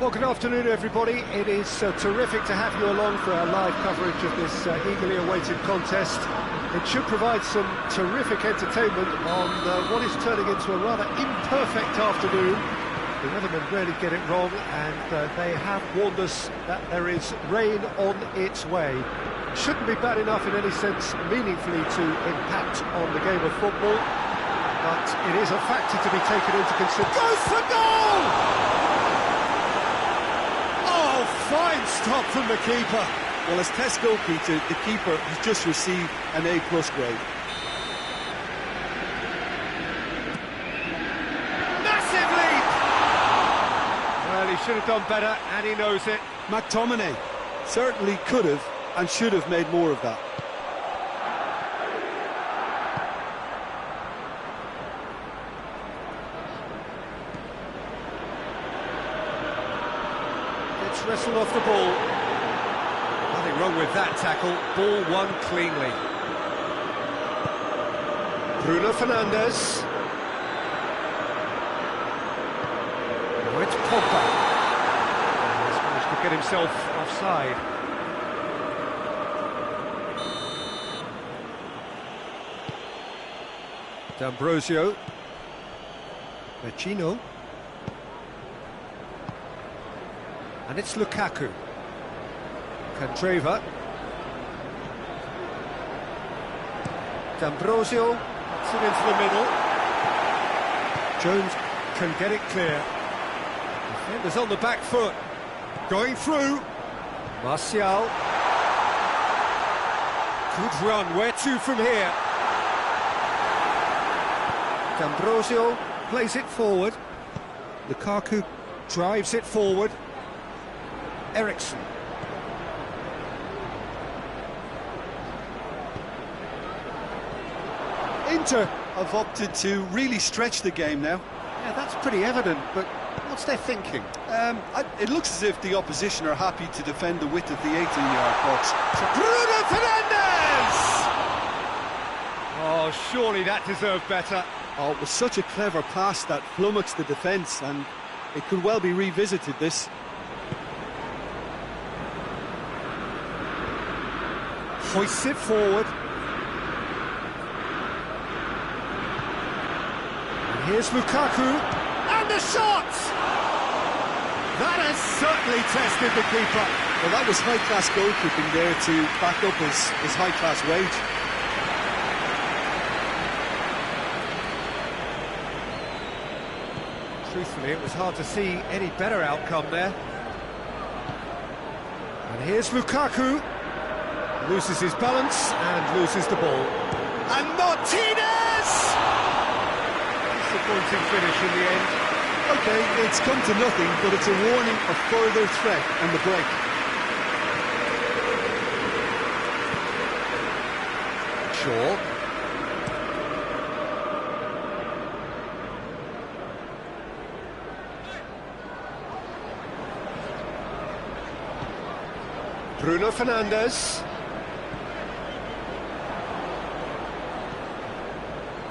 Well, good afternoon, everybody. It is terrific to have you along for our live coverage of this eagerly awaited contest. It should provide some terrific entertainment on what is turning into a rather imperfect afternoon. The weathermen rarely get it wrong, and they have warned us that there is rain on its way. Shouldn't be bad enough in any sense meaningfully to impact on the game of football, but it is a factor to be taken into consideration. Goes for goal! Oh, fine stop from the keeper. Well, as test goalkeeper, the keeper has just received an A+ grade. Massive leap! Well, he should have done better, and he knows it. McTominay certainly could have and should have made more of that. It's wrestled off the ball. Nothing wrong with that tackle. Ball won cleanly. Bruno Fernandes. Oh, it's Pogba. He's managed to get himself offside. D'Ambrosio. Vecino. And it's Lukaku. Candreva. D'Ambrosio puts it into the middle. Jones can get it clear. Defenders on the back foot. Going through. Martial. Good run. Where to from here? D'Ambrosio plays it forward. Lukaku drives it forward. Ericsson. Inter have opted to really stretch the game now. Yeah, that's pretty evident, but what's their thinking? It looks as if the opposition are happy to defend the width of the 18-yard box. Bruno Fernandes! Oh, surely that deserved better. Oh, it was such a clever pass that flummoxed the defence, and it could well be revisited, this. Hoists it forward. And here's Lukaku. And the shot! That has certainly tested the keeper. Well, that was high-class goalkeeping there to back up his high-class wage. Truthfully, it was hard to see any better outcome there. And here's Lukaku. Loses his balance and loses the ball. And Martinez! Disappointing finish in the end. OK, it's come to nothing, but it's a warning of further threat on the break. Shaw. Bruno Fernandes.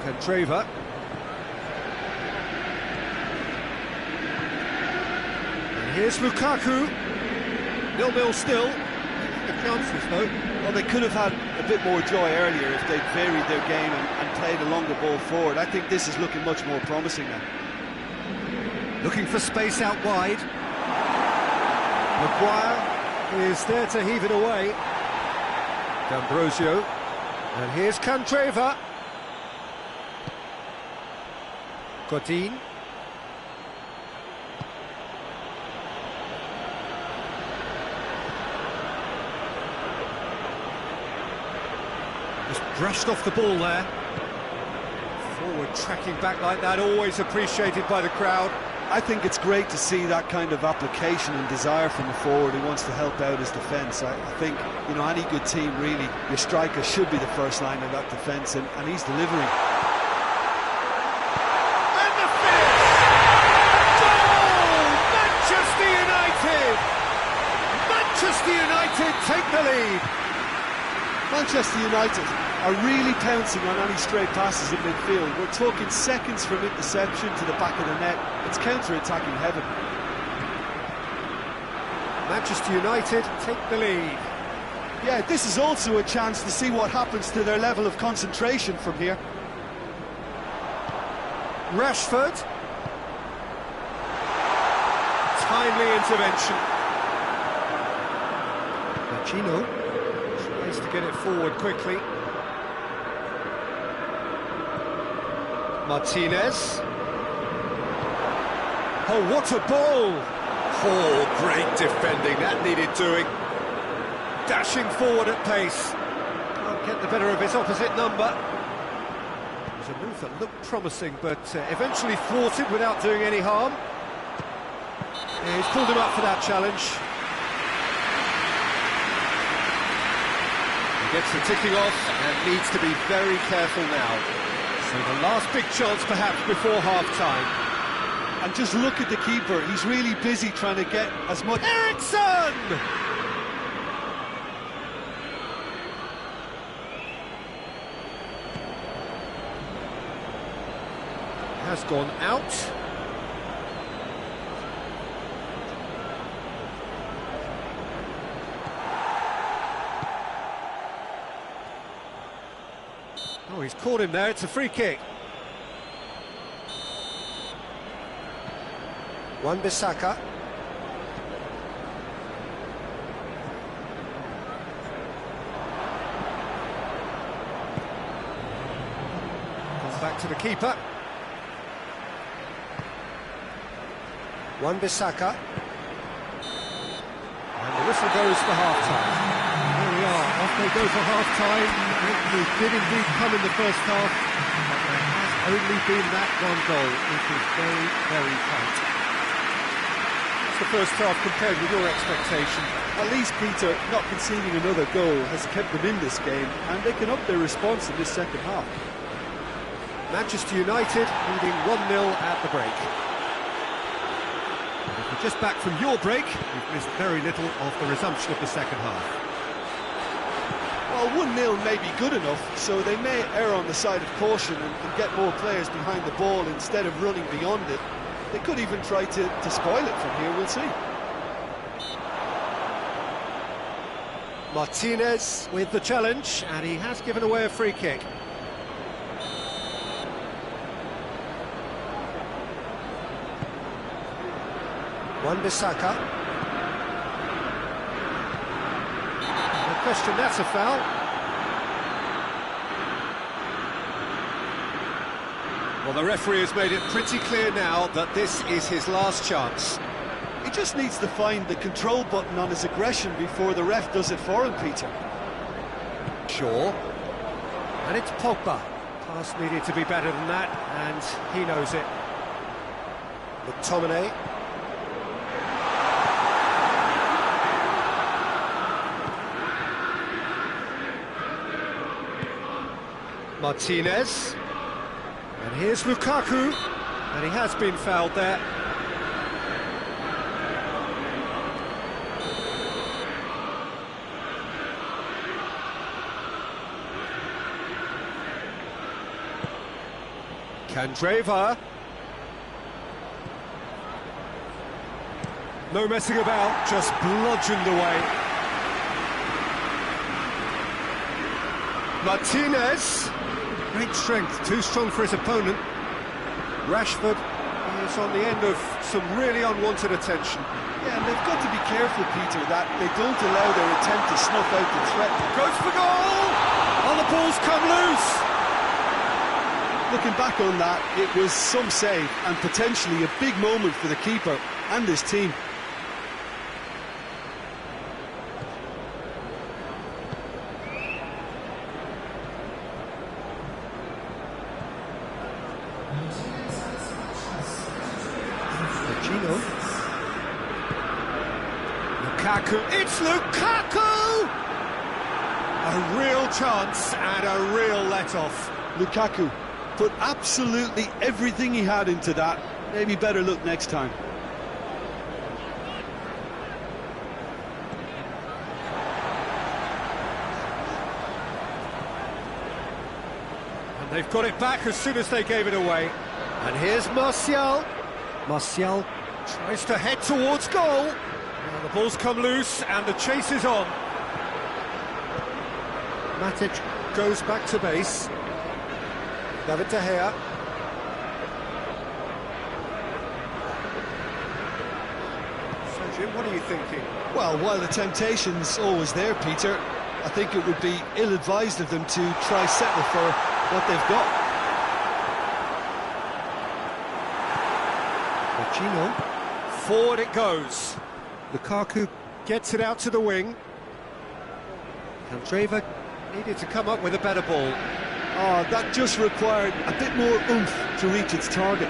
Candreva. And here's Lukaku. 0-0 still. The chances though. Well, they could have had a bit more joy earlier if they'd varied their game and played a longer ball forward. I think this is looking much more promising now. Looking for space out wide. Maguire is there to heave it away. D'Ambrosio. And here's Candreva. Godin. Just brushed off the ball there. Forward tracking back like that, always appreciated by the crowd. I think it's great to see that kind of application and desire from a forward who wants to help out his defence. I think, you know, any good team really, your striker should be the first line of that defence, and he's delivering. Manchester United take the lead. Manchester United are really pouncing on any stray passes in midfield. We're talking seconds from interception to the back of the net. It's counter-attacking heaven. Manchester United take the lead. Yeah, this is also a chance to see what happens to their level of concentration from here. Rashford. Timely intervention. Gino tries to get it forward quickly. Martinez. Oh, what a ball! Oh, great defending, that needed doing. Dashing forward at pace. Can't get the better of his opposite number. It was a move that looked promising, but eventually thwarted without doing any harm. Yeah, he's pulled him up for that challenge. He gets the ticking off and needs to be very careful now. So the last big chance perhaps before half-time. And just look at the keeper, he's really busy trying to get as much... Eriksson! Has gone out. Oh, he's caught him there, it's a free kick. Wan-Bissaka. Comes back to the keeper. Wan-Bissaka. And the whistle goes for half-time. Here we are, off they go for half-time. It did indeed come in the first half, but there has only been that one goal. It is very, very tight. What's the first half compared with your expectation? At least, Peter, not conceding another goal has kept them in this game, and they can up their response in this second half. Manchester United leading 1-0 at the break. If you're just back from your break, you've missed very little of the resumption of the second half. Well, 1-0 may be good enough, so they may err on the side of caution and get more players behind the ball instead of running beyond it. They could even try to spoil it from here, we'll see. Martinez with the challenge, and he has given away a free kick. Wan-Bissaka. No question, that's a foul. Well, the referee has made it pretty clear now that this is his last chance. He just needs to find the control button on his aggression before the ref does it for him, Peter. Sure. And it's Pogba. Pass needed to be better than that, and he knows it. McTominay. Martinez. And here's Lukaku. And he has been fouled there. Candreva. No messing about, just bludgeoned away. Martinez. Great strength, too strong for his opponent. Rashford is on the end of some really unwanted attention. Yeah, and they've got to be careful, Peter, that they don't allow their attempt to snuff out the threat. Goes for goal! Oh, the ball's come loose! Looking back on that, it was some save and potentially a big moment for the keeper and his team. Gino. Lukaku, it's Lukaku! A real chance and a real let-off. Lukaku put absolutely everything he had into that. Maybe better look next time. And they've got it back as soon as they gave it away. And here's Martial. Martial tries to head towards goal. Well, the ball's come loose and the chase is on. Matic goes back to base. David De Gea. So Jim, what are you thinking? Well, while the temptation's always there, Peter, I think it would be ill-advised of them to try settle for what they've got. Gino. Forward it goes. Lukaku gets it out to the wing. Candreva needed to come up with a better ball. Oh, that just required a bit more oomph to reach its target.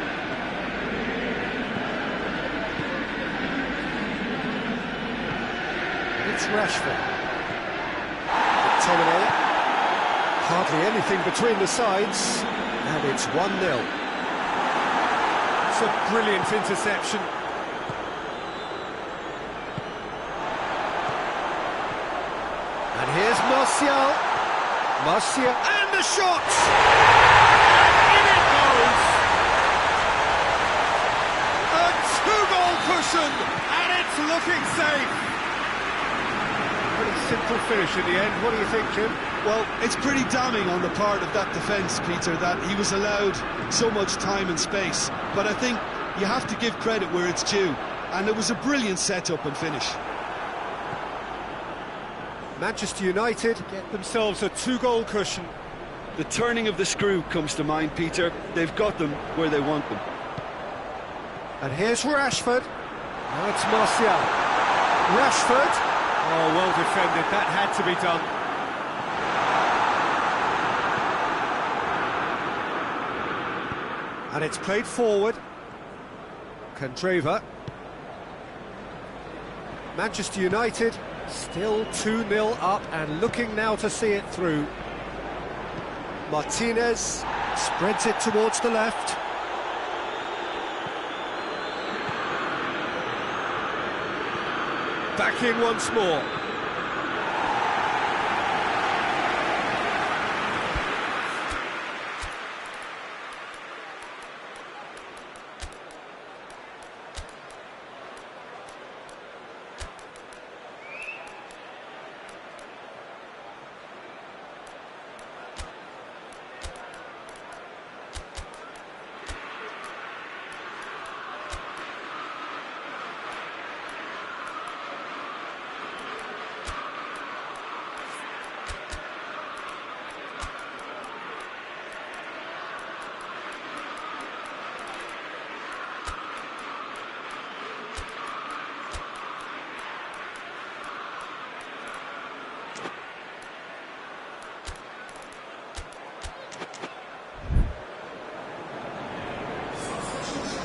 It's Rashford. McTominay. Hardly anything between the sides. And it's 1-0. It's a brilliant interception. And here's Martial. Martial, and the shot! And in it goes! A two-goal cushion, and it's looking safe. Pretty simple finish in the end. What do you think, Jim? Well, it's pretty damning on the part of that defence, Peter, that he was allowed so much time and space. But I think you have to give credit where it's due, and it was a brilliant set-up and finish. Manchester United get themselves a two-goal cushion. The turning of the screw comes to mind, Peter. They've got them where they want them. And here's Rashford. Now it's Martial. Rashford. Oh, well defended. That had to be done. And it's played forward. Candreva. Manchester United still 2-0 up and looking now to see it through. Martinez spreads it towards the left. Back in once more.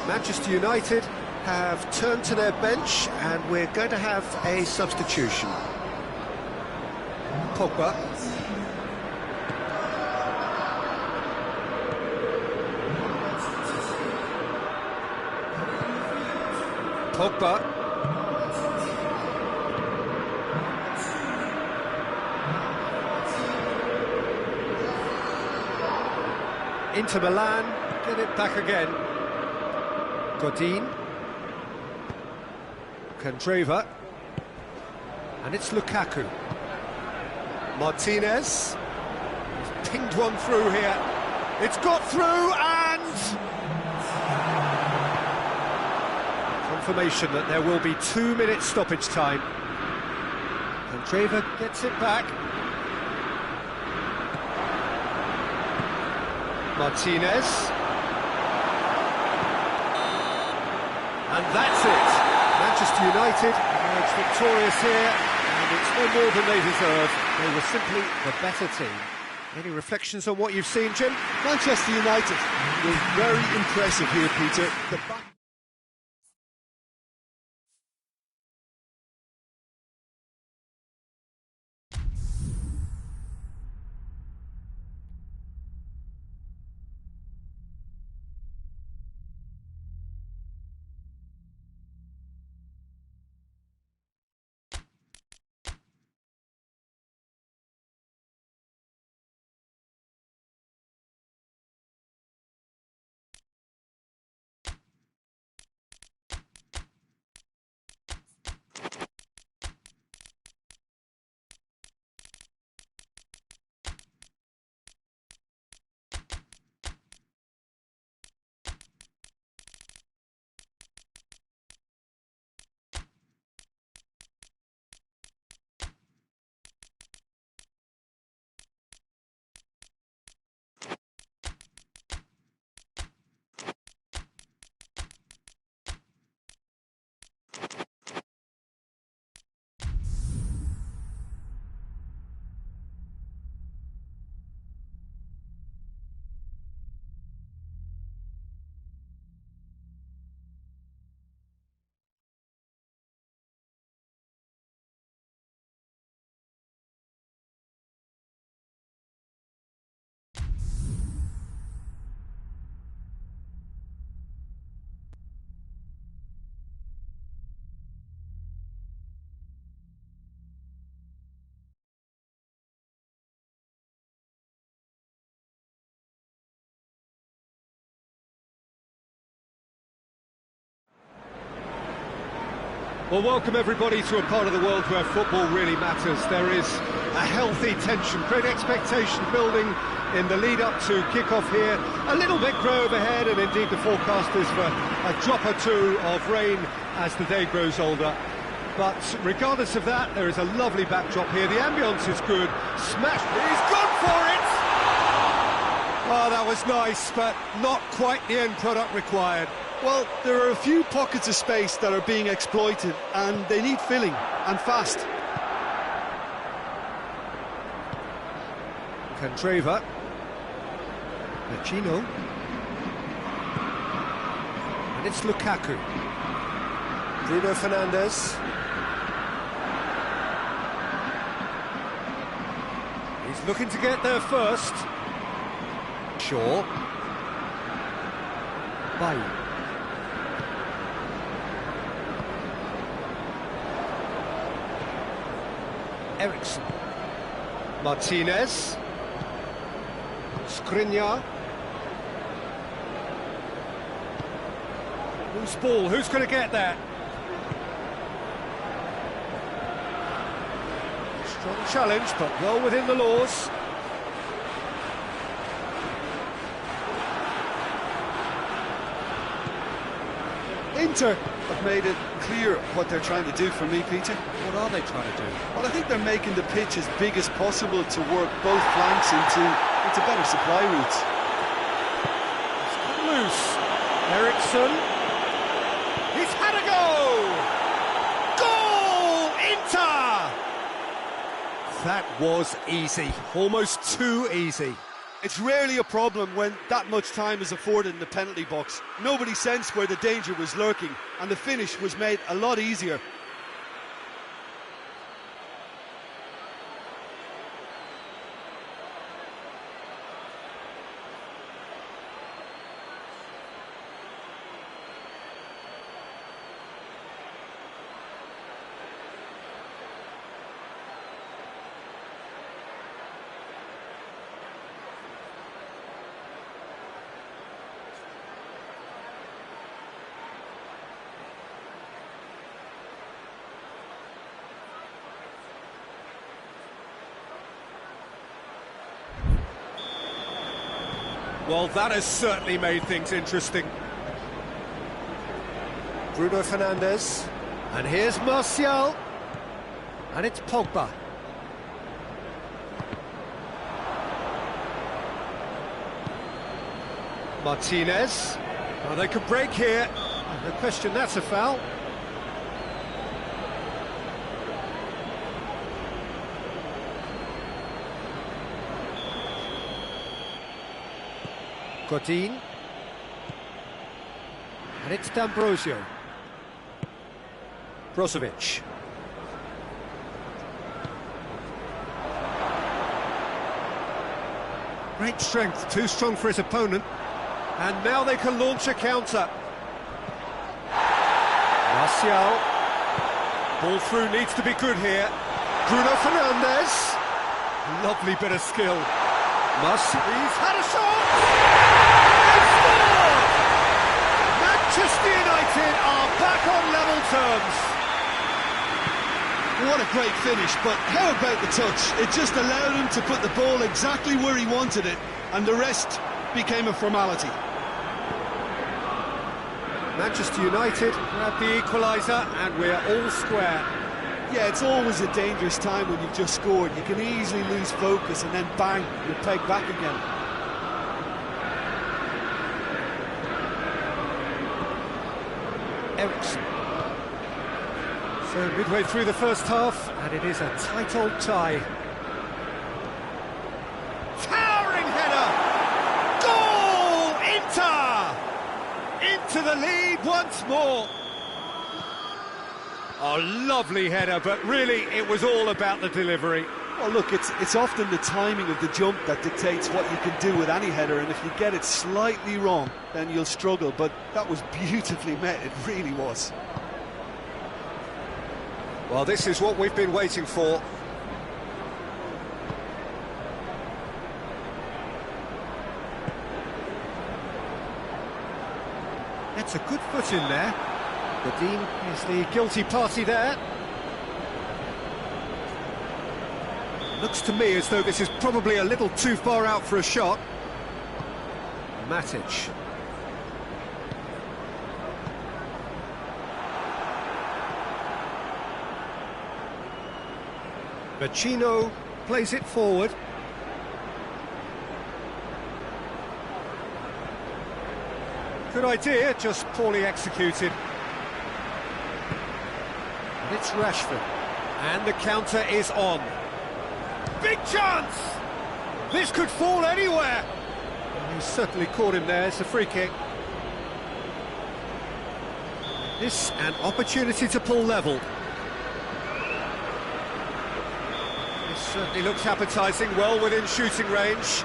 Manchester United have turned to their bench and we're going to have a substitution. Pogba. Pogba. Inter Milan get it back again. Godin, Candreva, and it's Lukaku. Martinez, he's pinged one through here. It's got through and... confirmation that there will be 2 minutes stoppage time. Candreva gets it back. Martinez. And that's it. Manchester United emerge victorious here, and it's no more than they deserve. They were simply the better team. Any reflections on what you've seen, Jim? Manchester United were very impressive here, Peter. The Well, welcome everybody to a part of the world where football really matters. There is a healthy tension, great expectation building in the lead-up to kick-off here. A little bit grey overhead, and indeed the forecast is for a drop or two of rain as the day grows older. But regardless of that, there is a lovely backdrop here. The ambience is good. Smashed. He's gone for it! Oh, that was nice, but not quite the end product required. Well, there are a few pockets of space that are being exploited, and they need filling, and fast. Candreva. Machino. And it's Lukaku. Bruno Fernandes. He's looking to get there first. Shaw. Bailly. Ericsson. Martinez. Skriniar. Who's ball? Who's going to get that? Strong challenge, but well within the laws. Inter have made it clear what they're trying to do for me, Peter. What are they trying to do? Well, I think they're making the pitch as big as possible to work both flanks into better supply routes. It's cut loose. Ericsson. He's had a go! Goal! Inter! That was easy. Almost too easy. It's rarely a problem when that much time is afforded in the penalty box. Nobody sensed where the danger was lurking, and the finish was made a lot easier. Well, that has certainly made things interesting. Bruno Fernandes. And here's Martial. And it's Pogba. Martinez. Oh, they could break here. No question, that's a foul. Godin. And it's D'Ambrosio. Brozovic. Great strength, too strong for his opponent. And now they can launch a counter. Martial. Ball through needs to be good here. Bruno Fernandes. Lovely bit of skill. Martial. He's had a shot! They scored! Manchester United are back on level terms. What a great finish, but how about the touch? It just allowed him to put the ball exactly where he wanted it, and the rest became a formality. Manchester United grab the equaliser, and we're all square. Yeah, it's always a dangerous time when you've just scored. You can easily lose focus, and then bang, you're pegged back again. Ericsson. So midway through the first half, and it is a tight old tie. Towering header! Goal! Inter! Into the lead once more. Oh, lovely header, but really it was all about the delivery. Well, look, it's often the timing of the jump that dictates what you can do with any header, and if you get it slightly wrong, then you'll struggle, but that was beautifully met, it really was. Well, this is what we've been waiting for. It's a good foot in there. Dean is the guilty party there. Looks to me as though this is probably a little too far out for a shot. Matic. Vecino plays it forward. Good idea, just poorly executed. And it's Rashford. And the counter is on. Big chance! This could fall anywhere! He certainly caught him there, it's a free kick. This an opportunity to pull level. This certainly looks appetising, well within shooting range.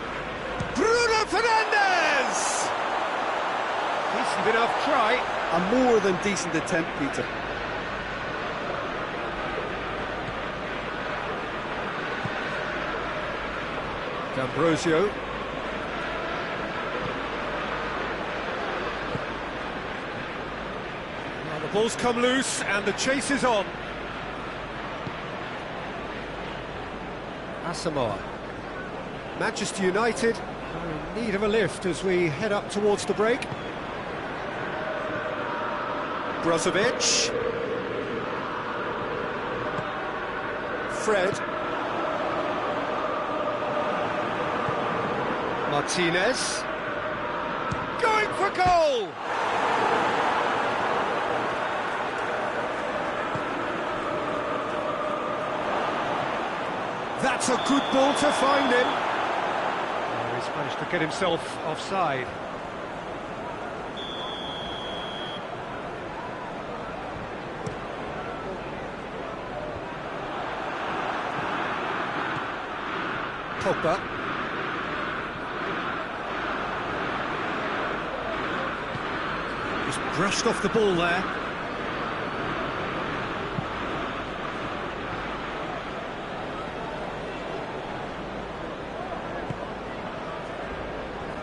Bruno Fernandes! Decent enough try. A more than decent attempt, Peter. D'Ambrosio. Well, the ball's come loose and the chase is on. Asamoah. Manchester United are in need of a lift as we head up towards the break. Brozovic. Fred. Martinez. Going for goal! That's a good ball to find him. Oh, he's managed to get himself offside. Pogba. Just brushed off the ball there.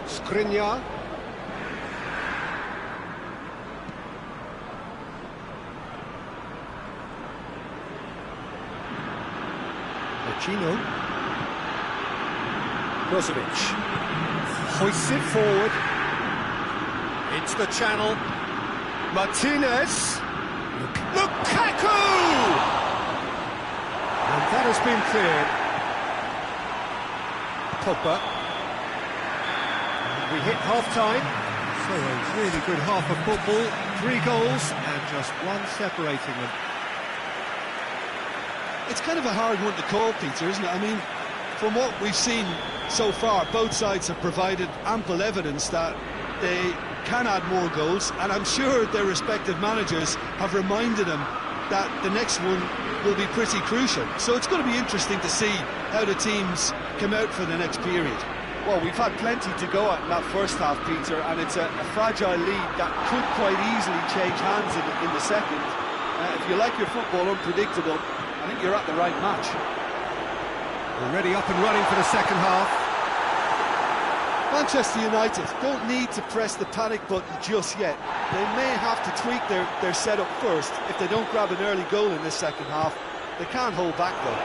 Skriniar. Vecino. Brozovic hoists it forward into the channel. Martinez. Lukaku! And that has been cleared. Pogba. And we hit half-time. So a really good half of football. 3 goals and just one separating them. It's kind of a hard one to call, Peter, isn't it? I mean, from what we've seen so far, both sides have provided ample evidence that they can add more goals, and I'm sure their respective managers have reminded them that the next one will be pretty crucial. So it's going to be interesting to see how the teams come out for the next period. Well, we've had plenty to go at in that first half, Peter, and it's a fragile lead that could quite easily change hands in the second. If you like your football unpredictable, I think you're at the right match. Already up and running for the second half. Manchester United don't need to press the panic button just yet. They may have to tweak their setup first. If they don't grab an early goal in this second half, they can't hold back though.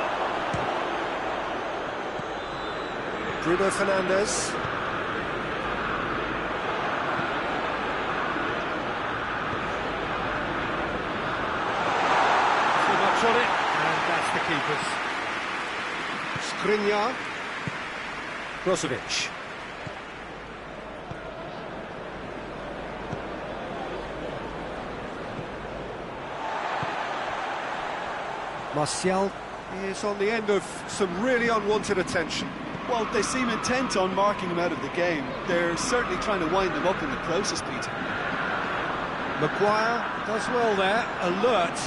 Bruno Fernandes. Too much on it, and that's the keepers. Skriniar. Brozovic. Martial is on the end of some really unwanted attention. Well, they seem intent on marking him out of the game. They're certainly trying to wind him up in the process, Peter. Maguire does well there, alert.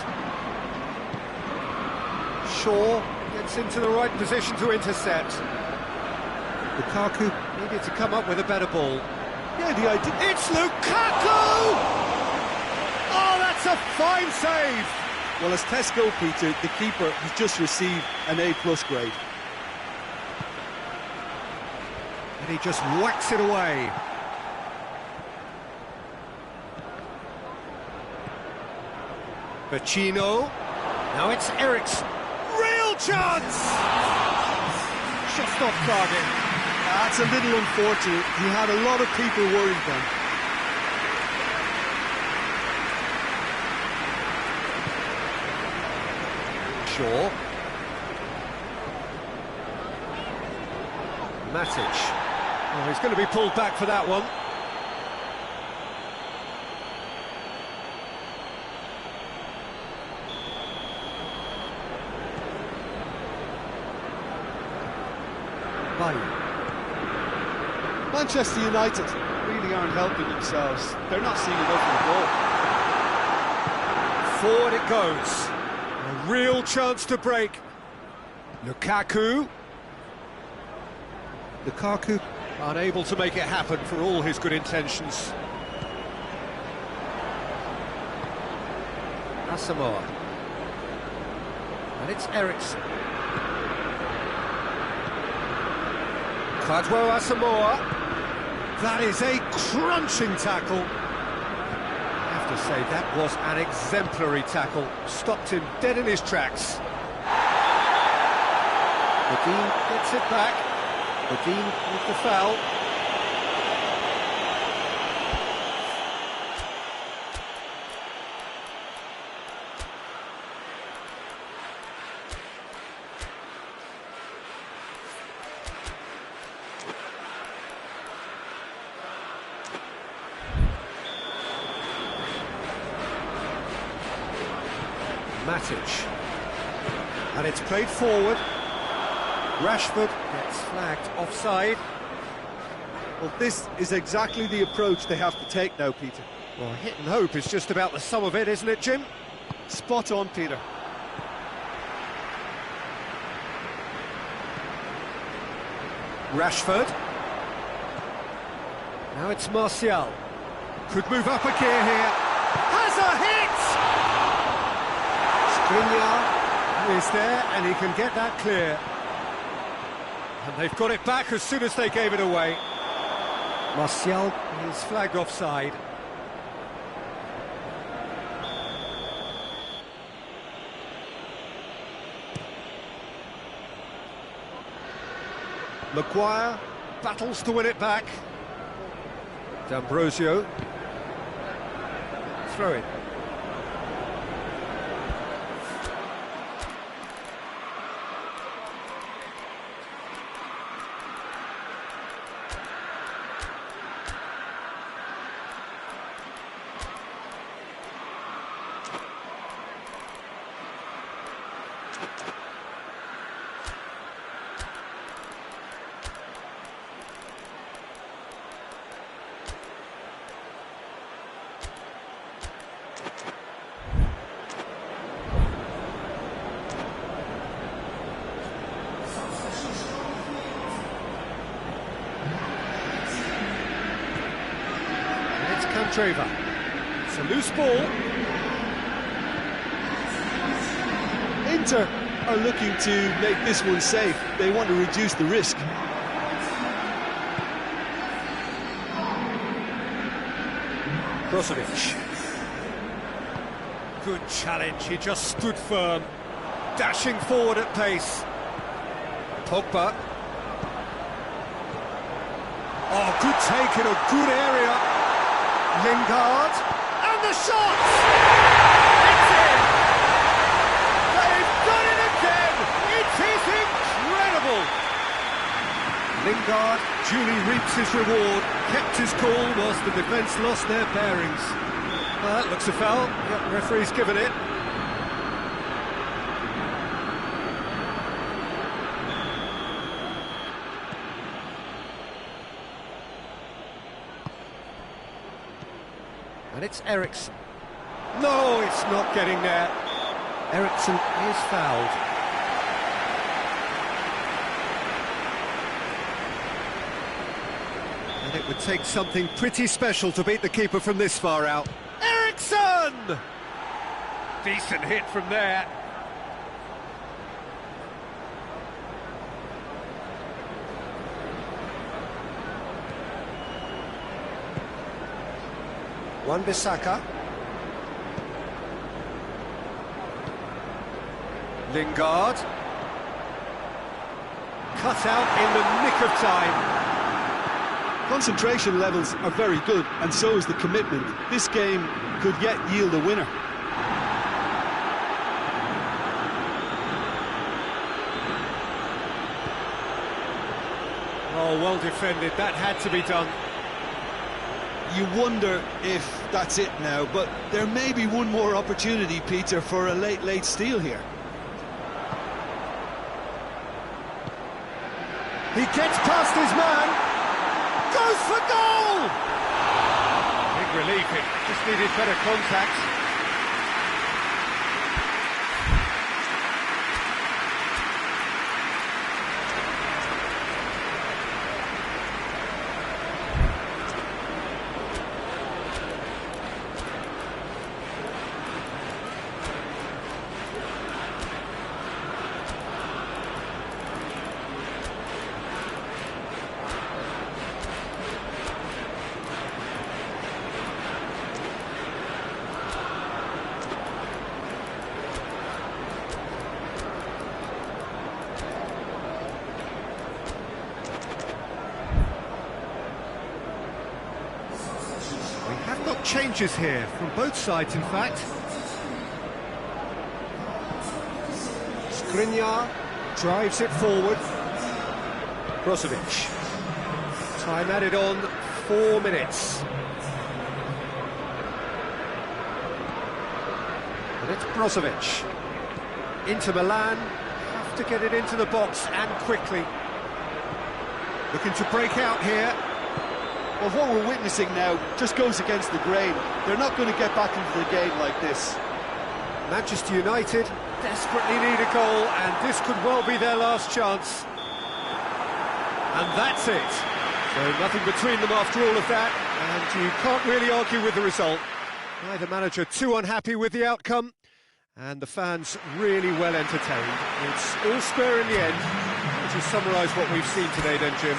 Shaw gets into the right position to intercept. Lukaku needed to come up with a better ball. Yeah, the idea... It's Lukaku! Oh, that's a fine save! Well, as tests go, Peter, the keeper has just received an A+ grade. And he just whacks it away. Vecino. Now it's Eriksen. Real chance! Just off target. That's a little unfortunate. He had a lot of people worried then. Shaw. Matic. Oh, he's going to be pulled back for that one. Manchester United really aren't helping themselves. They're not seeing enough of the ball. Forward it goes. A real chance to break. Lukaku. Lukaku unable to make it happen for all his good intentions. Asamoah. And it's Eriksen. Kwadwo Asamoah. That is a crunching tackle. I have to say, that was an exemplary tackle. Stopped him dead in his tracks. Medine gets it back. Medine with the foul. Matic. And it's played forward. Rashford gets flagged offside. Well, this is exactly the approach they have to take now, Peter. Well, hit and hope is just about the sum of it, isn't it, Jim? Spot on, Peter. Rashford. Now it's Martial. Could move up a gear here. Has a hit! Skriniar is there, and he can get that clear. And they've got it back as soon as they gave it away. Martial is flagged offside. Maguire battles to win it back. D'Ambrosio. Throw it. Trevor. It's a loose ball. Inter are looking to make this one safe. They want to reduce the risk. Brozovic. Good challenge, he just stood firm. Dashing forward at pace. Pogba. Oh, good take in a good area. Lingard, and the shot! It's in! They've done it again! It is incredible! Lingard duly reaps his reward, kept his cool whilst the defence lost their bearings. Well, that looks a foul. Yep, referee's given it. And it's Eriksen. No, it's not getting there. Eriksen is fouled. And it would take something pretty special to beat the keeper from this far out. Eriksen! Decent hit from there. Wan-Bissaka. Lingard. Cut out in the nick of time. Concentration levels are very good, and so is the commitment. This game could yet yield a winner. Oh, well defended, that had to be done. You wonder if that's it now, but there may be one more opportunity, Peter, for a late steal here. He gets past his man, goes for goal! Big relief, it just needed better contact. Changes here from both sides, in fact. Skriniar drives it forward. Brozovic. Time added on, 4 minutes. And it's Brozovic. Into Milan, have to get it into the box and quickly. Looking to break out here. Well, what we're witnessing now just goes against the grain. They're not going to get back into the game like this. Manchester United desperately need a goal, and this could well be their last chance. And that's it. So nothing between them after all of that, and you can't really argue with the result. Neither manager too unhappy with the outcome, and the fans really well entertained. It's all square in the end. Let's just summarise what we've seen today then, Jim.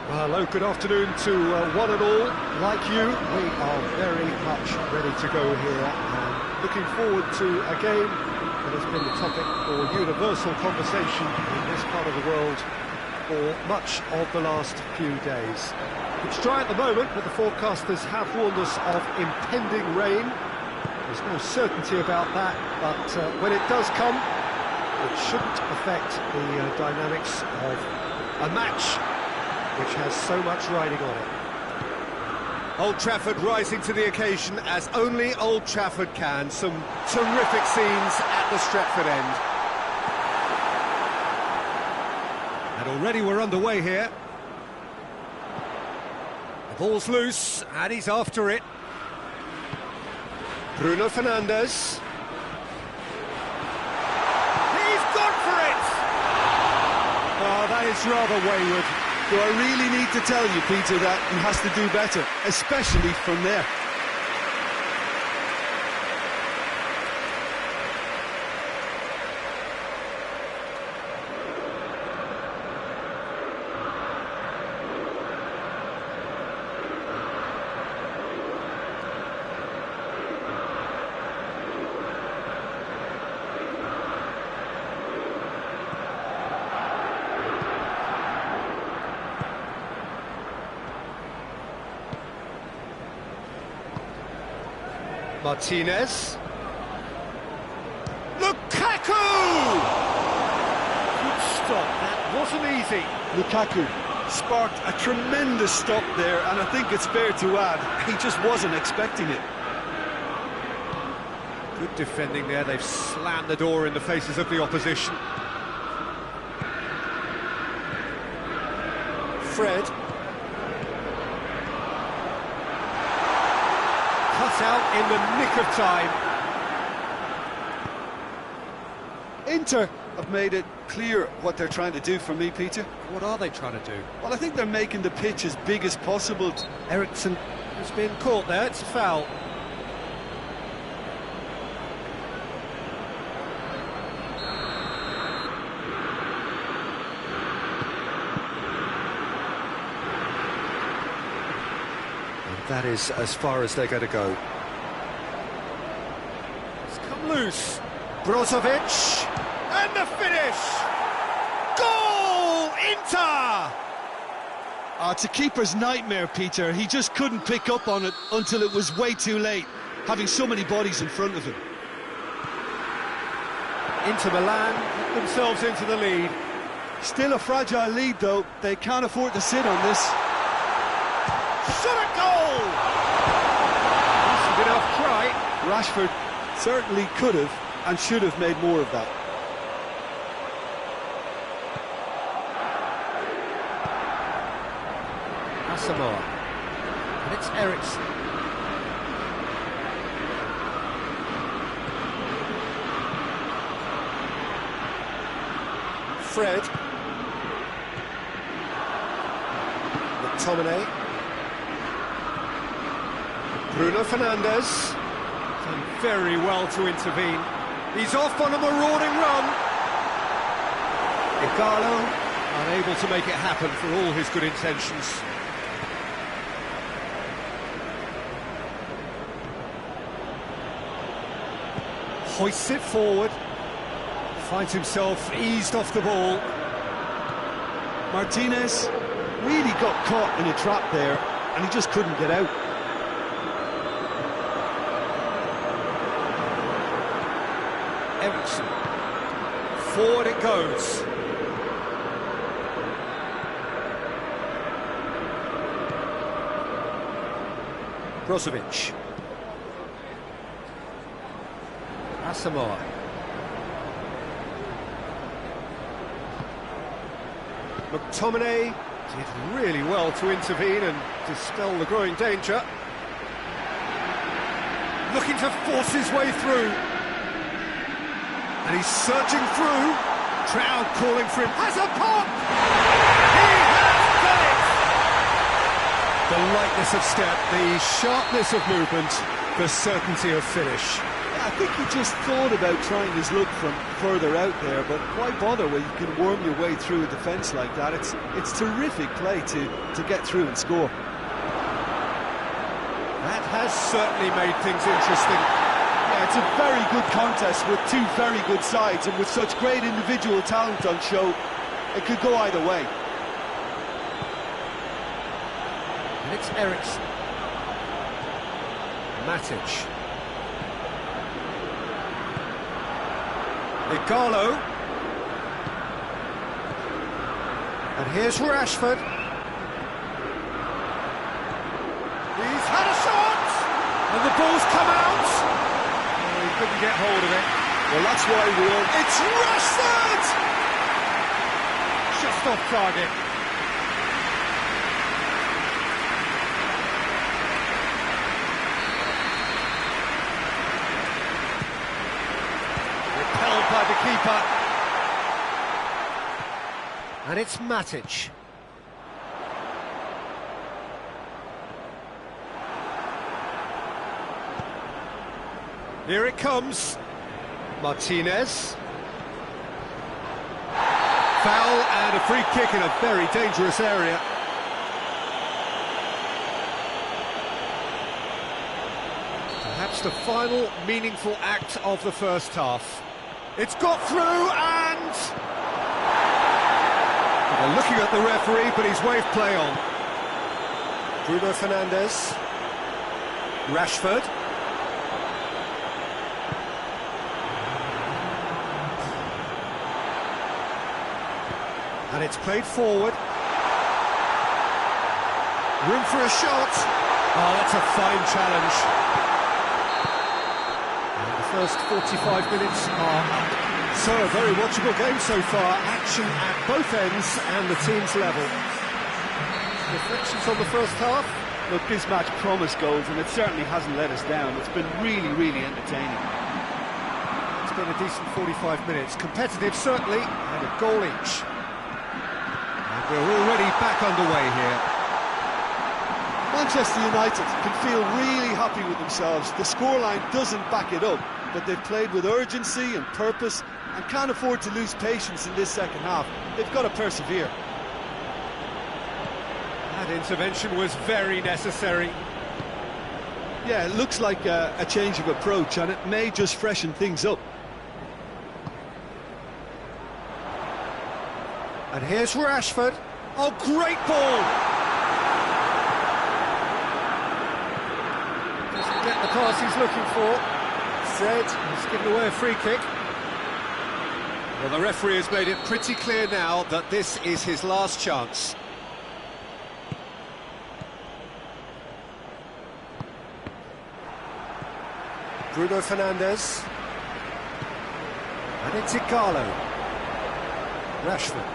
Hello, good afternoon to one and all. Like you, we are very much ready to go here and looking forward to a game that has been the topic for universal conversation in this part of the world or much of the last few days. It's dry at the moment, but the forecasters have warned us of impending rain. There's no certainty about that, but when it does come, it shouldn't affect the dynamics of a match which has so much riding on it. Old Trafford rising to the occasion as only Old Trafford can. Some terrific scenes at the Stretford end. And already we're underway here. The ball's loose, and he's after it. Bruno Fernandes. He's gone for it! Oh, that is rather wayward. Do I really need to tell you, Peter, that he has to do better, especially from there? Martinez. Lukaku! Good stop, that wasn't easy. Lukaku sparked a tremendous stop there, and I think it's fair to add, he just wasn't expecting it. Good defending there, they've slammed the door in the faces of the opposition. Fred. Cut out in the nick of time. Inter have made it clear what they're trying to do for me, Peter. What are they trying to do? Well, I think they're making the pitch as big as possible. Eriksson has been caught there, it's a foul. That is as far as they're going to go. It's come loose. Brozovic. And the finish! Goal! Inter! It's a keeper's nightmare, Peter. He just couldn't pick up on it until it was way too late, having so many bodies in front of him. Inter Milan put themselves into the lead. Still a fragile lead, though. They can't afford to sit on this. Shot a goal! That's enough try. Rashford certainly could have and should have made more of that. Asamoah. And it's Eriksson. Fred. McTominay. Bruno Fernandes. Done very well to intervene. He's off on a marauding run. Igalo unable to make it happen for all his good intentions. Hoists it forward. Finds himself eased off the ball. Martinez really got caught in a trap there, and he just couldn't get out. Eriksson. Forward it goes. Brozovic. Asamoah. McTominay did really well to intervene and dispel the growing danger. Looking to force his way through. And he's surging through. Crowd calling for him. Has a pop! He has done it! The lightness of step, the sharpness of movement, the certainty of finish. I think he just thought about trying his luck from further out there, but why bother when you can worm your way through a defence like that? It's terrific play to get through and score. That has certainly made things interesting. Yeah, it's a very good contest with two very good sides, and with such great individual talent on show, it could go either way. And it's Eriksson. Matic. Igalo. And here's Rashford. He's had a shot! And the ball's come out! Oh, he couldn't get hold of it. Well, that's why we all... It's Rashford! Just off target. Repelled by the keeper. And it's Matic. Here it comes. Martinez. Foul and a free kick in a very dangerous area. Perhaps the final meaningful act of the first half. It's got through and... They're looking at the referee, but he's waved play on. Bruno Fernandes. Rashford. And it's played forward. Room for a shot. Oh, that's a fine challenge. And the first 45 minutes are up. So, a very watchable game so far. Action at both ends and the team's level. Reflections on the first half? Look, this match promised goals, and it certainly hasn't let us down. It's been really, really entertaining. It's been a decent 45 minutes. Competitive, certainly, and a goal each. We're already back underway here. Manchester United can feel really happy with themselves. The scoreline doesn't back it up, but they've played with urgency and purpose and can't afford to lose patience in this second half. They've got to persevere. That intervention was very necessary. Yeah, it looks like a change of approach, and it may just freshen things up. And here's Rashford. Oh, great ball! Doesn't get the pass he's looking for. Fred has given away a free kick. Well, the referee has made it pretty clear now that this is his last chance. Bruno Fernandes. And it's Igalo. Rashford.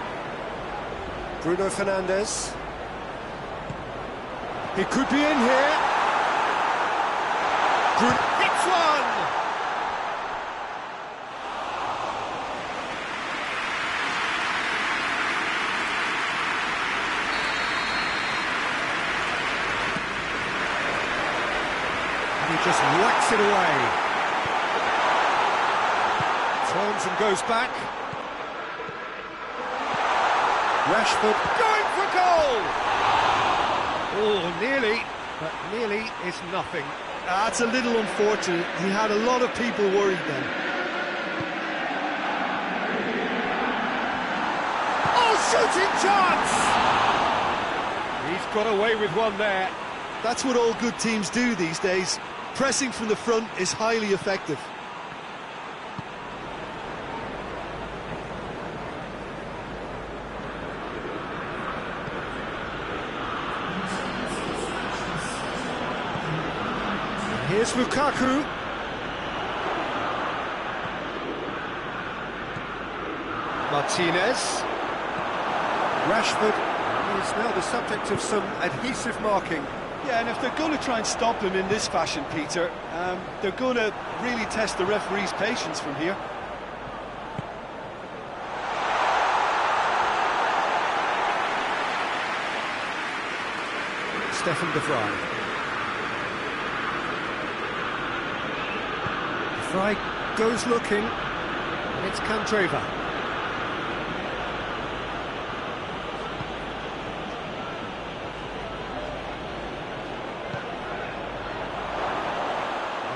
Bruno Fernandes. He could be in here. Hits one! And he just whacks it away. Turns and goes back. Rashford going for goal! Oh, nearly, but nearly is nothing. That's a little unfortunate. He had a lot of people worried then. Oh, shooting chance! He's got away with one there. That's what all good teams do these days. Pressing from the front is highly effective. Here's Lukaku. Martinez. Rashford is now the subject of some adhesive marking. Yeah, and if they're going to try and stop him in this fashion, Peter, they're going to really test the referee's patience from here. Stefan de Vrij. Vrij goes looking, and it's Candreva.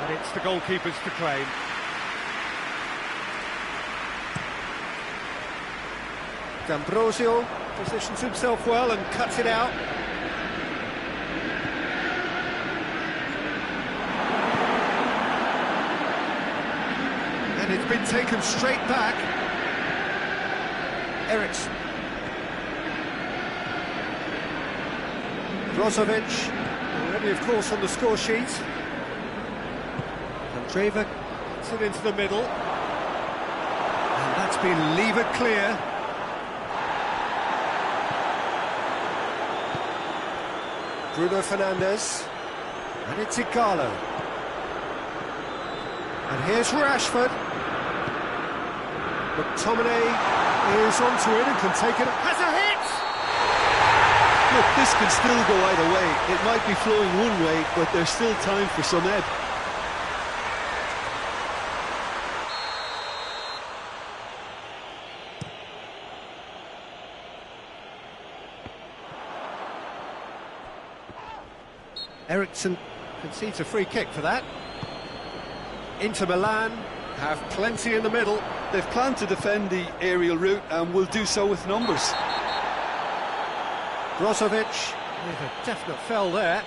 And it's the goalkeepers to claim. D'Ambrosio positions himself well and cuts it out. been taken straight back. Eriksson. Brozovic, already of course on the score sheet. Andreeva gets it into the middle. And that's been levered clear. Bruno Fernandes. And it's Igalo. And here's Rashford. McTominay is onto it and can take it. Has a hit! Look, this can still go either way. It might be flowing one way, but there's still time for some ebb. Eriksson concedes a free kick for that. Inter Milan have plenty in the middle. They've planned to defend the aerial route and will do so with numbers. Brozovic with a definite fell there.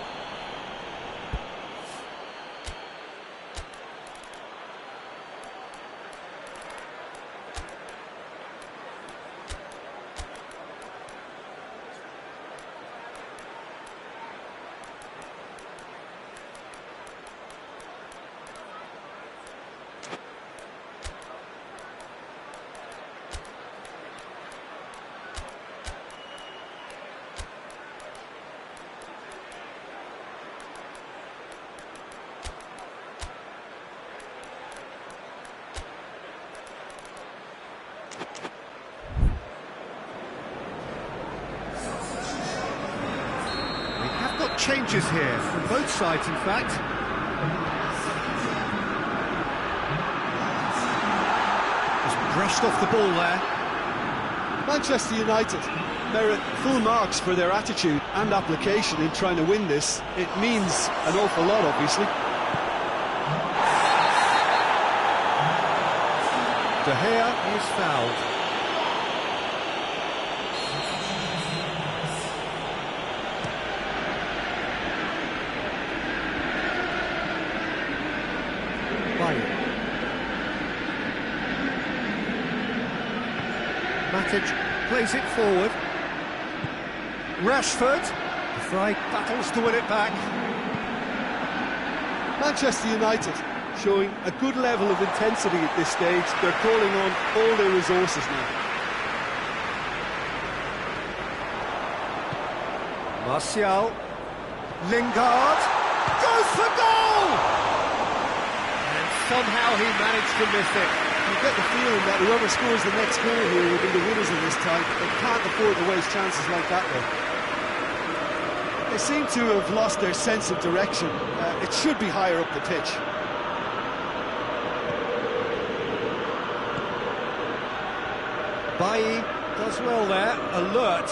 Changes here from both sides, in fact. Just brushed off the ball there. Manchester United merit full marks for their attitude and application in trying to win this. It means an awful lot, obviously. De Gea is fouled. Matic plays it forward. Rashford, De Vrij battles to win it back. Manchester United showing a good level of intensity at this stage. They're calling on all their resources now. Martial, Lingard, goes for goal! And somehow he managed to miss it. You get the feeling that whoever scores the next goal here will be the winners in this tie. They can't afford to waste chances like that, though. They seem to have lost their sense of direction. It should be higher up the pitch. Bailly does well there, alert.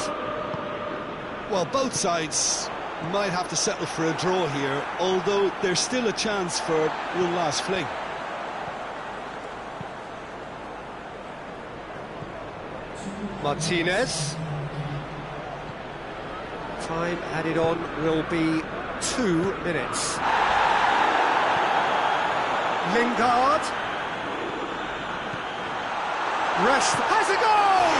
Well, both sides might have to settle for a draw here, although there's still a chance for one last fling. Martinez. Time added on will be 2 minutes. Lingard. Rashford has a goal!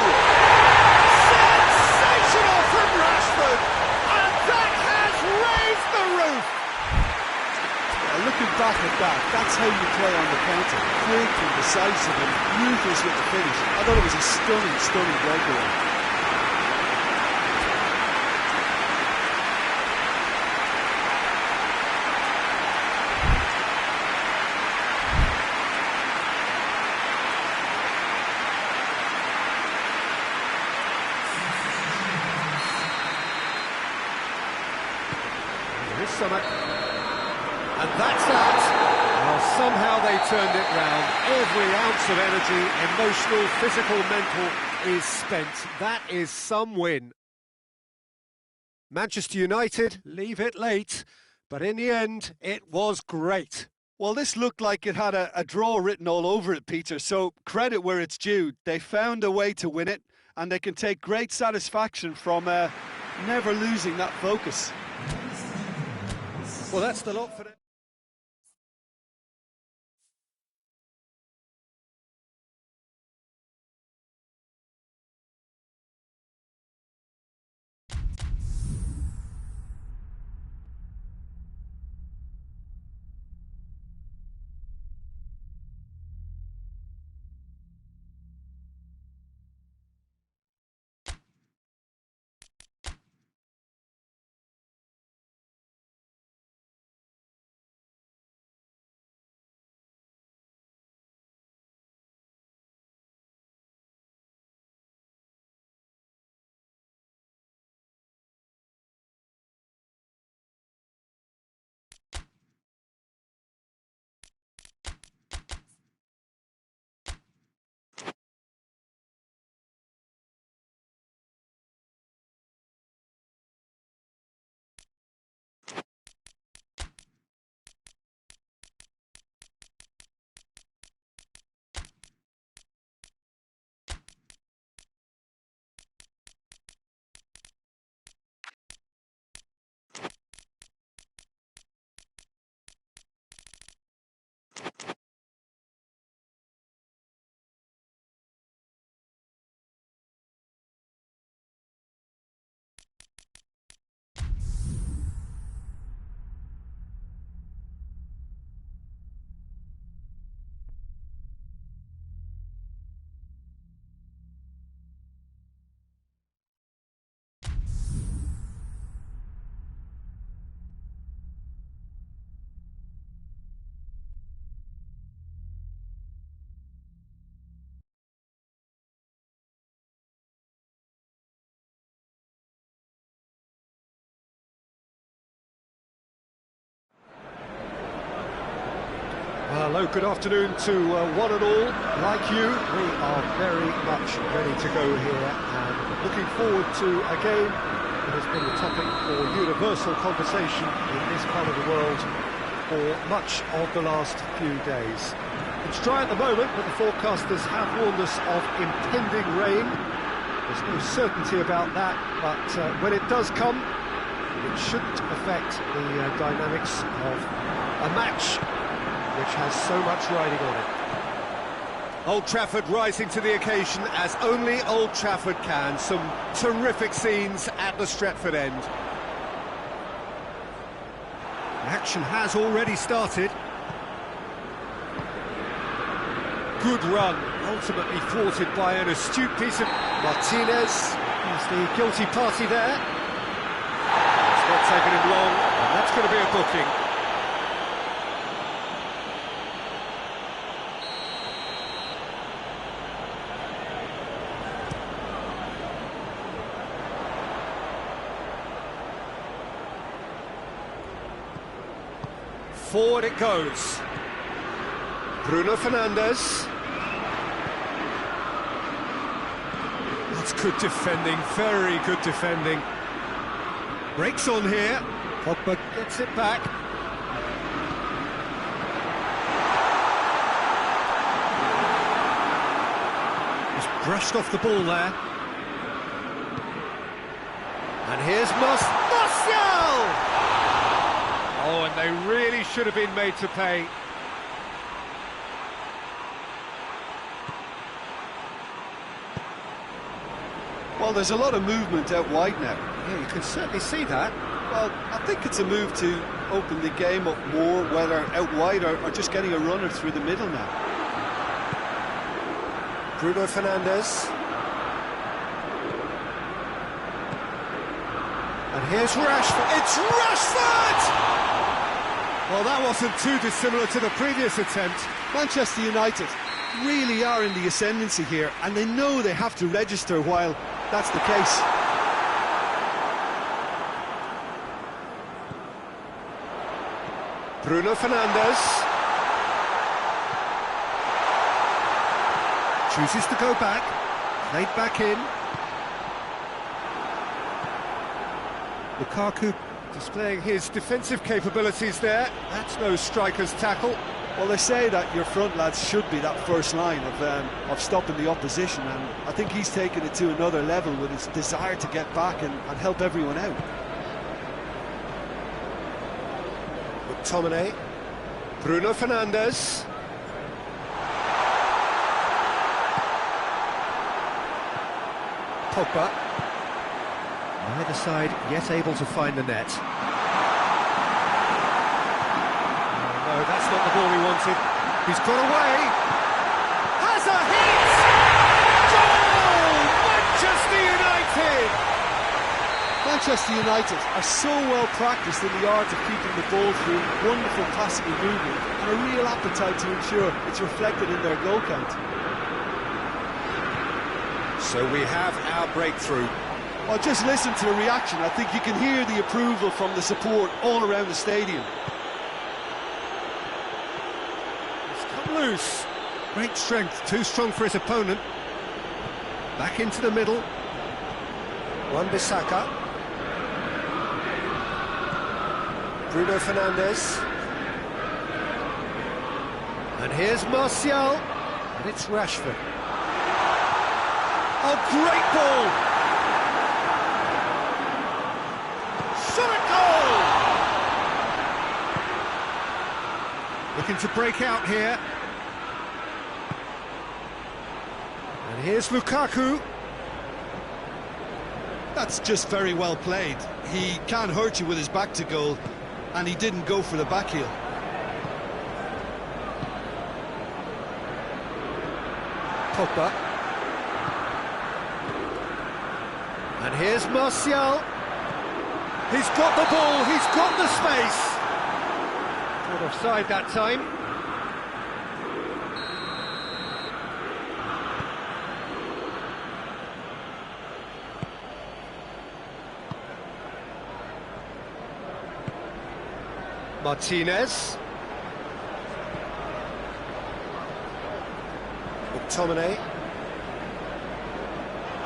Sensational from Rashford! And that has raised the roof! Looking back at that, that's how you play on the counter. Quick and decisive and ruthless with the finish. I thought it was a stunning breakaway. There is Summit. And that's that. Well, somehow they turned it round. Every ounce of energy, emotional, physical, mental, is spent. That is some win. Manchester United leave it late, but in the end, it was great. Well, this looked like it had a draw written all over it, Peter, so credit where it's due. They found a way to win it, and they can take great satisfaction from never losing that focus. Well, that's the lot for them. Hello, good afternoon to one and all. Like you, we are very much ready to go here and looking forward to a game that has been the topic for universal conversation in this part of the world for much of the last few days. It's dry at the moment, but the forecasters have warned us of impending rain. There's no certainty about that, but when it does come, it shouldn't affect the dynamics of a match which has so much riding on it. Old Trafford rising to the occasion as only Old Trafford can. Some terrific scenes at the Stretford end. The action has already started. Good run, ultimately thwarted by an astute piece of... Martinez is the guilty party there. It's not taken him long, and that's going to be a booking. Forward it goes. Bruno Fernandes. That's good defending, very good defending. Breaks on here. Pogba gets it back. Just brushed off the ball there. And here's Martial! Oh, and they really should have been made to pay. Well, there's a lot of movement out wide now. Yeah, you can certainly see that. Well, I think it's a move to open the game up more, whether out wide or just getting a runner through the middle now. Bruno Fernandes. And here's Rashford. It's Rashford! Well, that wasn't too dissimilar to the previous attempt. Manchester United really are in the ascendancy here, and they know they have to register while that's the case. Bruno Fernandes. Chooses to go back. Played back in. Lukaku displaying his defensive capabilities there. That's no striker's tackle. Well, they say that your front lads should be that first line of stopping the opposition, and I think he's taken it to another level with his desire to get back and help everyone out. McTominay. Bruno Fernandes. Pogba. Neither side yet able to find the net. No, that's not the ball he wanted. He's got away. Has a hit! Goal! Manchester United! Manchester United are so well practiced in the art of keeping the ball through wonderful passing and movement, and a real appetite to ensure it's reflected in their goal count. So we have our breakthrough. Well, just listen to the reaction. I think you can hear the approval from the support all around the stadium. It's come loose. Great strength, too strong for his opponent. Back into the middle. Wan-Bissaka. Bruno Fernandes. And here's Martial. And it's Rashford. Oh, great ball! Looking to break out here. And here's Lukaku. That's just very well played. He can't hurt you with his back to goal, and he didn't go for the back heel. Pogba. And here's Martial. He's got the ball, he's got the space. Not offside that time. Martinez. McTominay.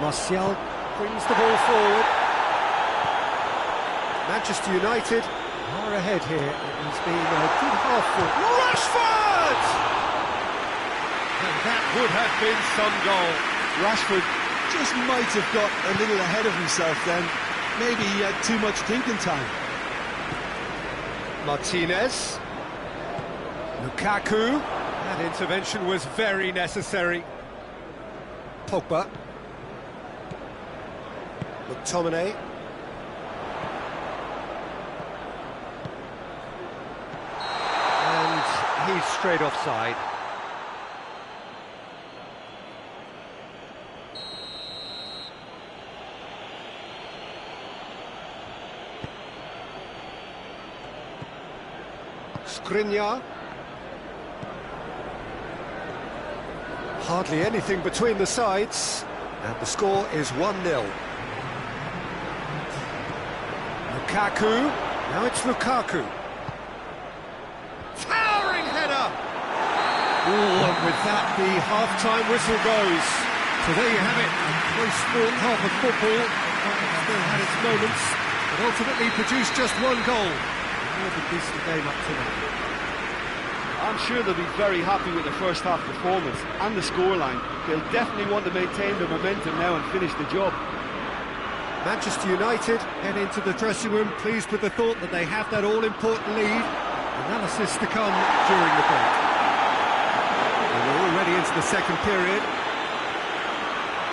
Martial brings the ball forward. Manchester United are ahead here. It has been a good half for Rashford! And that would have been some goal. Rashford just might have got a little ahead of himself then. Maybe he had too much thinking time. Martinez. Lukaku. That intervention was very necessary. Pogba. McTominay. And he's straight offside. Skriniar. Hardly anything between the sides, and the score is 1-0. Lukaku. Now it's Lukaku. Towering header! Oh, and with that, the half-time whistle goes. So there you have it, a close-fought half of football. Still had its moments, but ultimately produced just one goal. More of a decent game up to now. I'm sure they'll be very happy with the first half performance and the scoreline. They'll definitely want to maintain the momentum now and finish the job. Manchester United head into the dressing room pleased with the thought that they have that all-important lead. Analysis to come during the break. And we're already into the second period.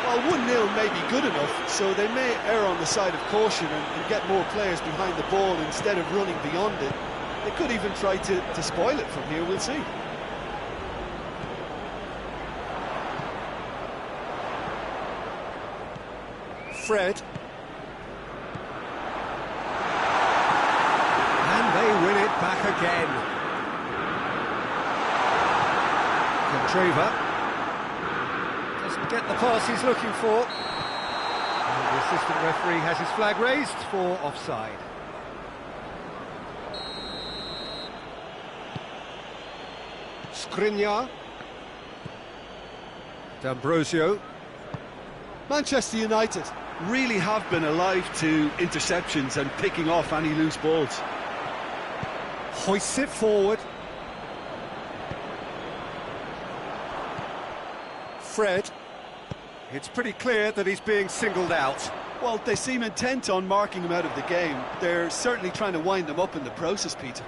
Well, 1-0 may be good enough, so they may err on the side of caution and get more players behind the ball instead of running beyond it. They could even try to spoil it from here, we'll see. Fred. And they win it back again. Candreva doesn't get the pass he's looking for. And the assistant referee has his flag raised for offside. Skriniar. D'Ambrosio. Manchester United Really have been alive to interceptions and picking off any loose balls. Hoists it forward. Fred. It's pretty clear that he's being singled out. Well, they seem intent on marking him out of the game. They're certainly trying to wind him up in the process, Peter.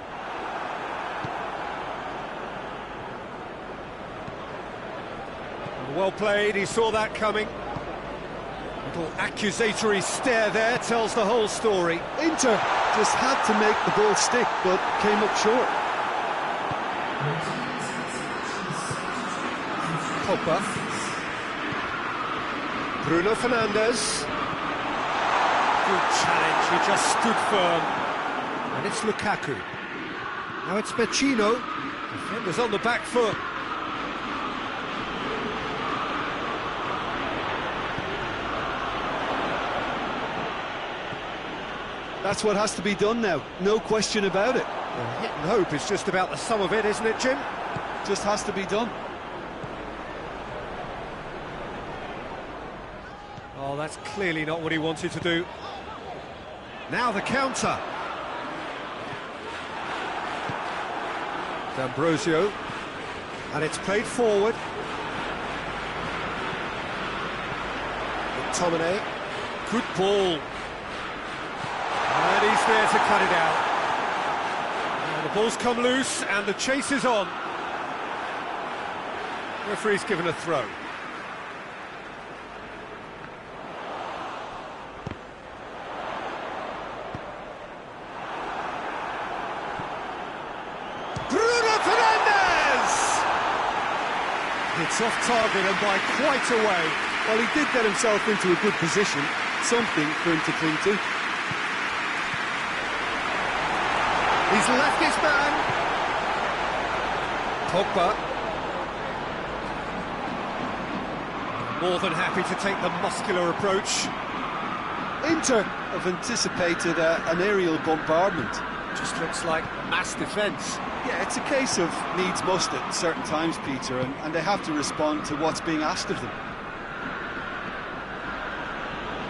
Well played, he saw that coming. Little accusatory stare there tells the whole story. Inter just had to make the ball stick, but came up short. Pogba. Bruno Fernandes. Good challenge, he just stood firm. And it's Lukaku. Now it's Vecino. Defenders on the back foot. That's what has to be done now, no question about it. Well, hit and hope is just about the sum of it, isn't it, Jim? Just has to be done. Oh, that's clearly not what he wanted to do. Now the counter. D'Ambrosio. And it's played forward. McTominay. Good ball. And he's there to cut it out. And the ball's come loose and the chase is on. Referee's given a throw. Bruno Fernandes! It's off target and by quite a way. Well, he did get himself into a good position, something for him to cling to. He's left his man. Pogba. More than happy to take the muscular approach. Inter have anticipated an aerial bombardment. Just looks like mass defence. Yeah, it's a case of needs must at certain times, Peter, and they have to respond to what's being asked of them.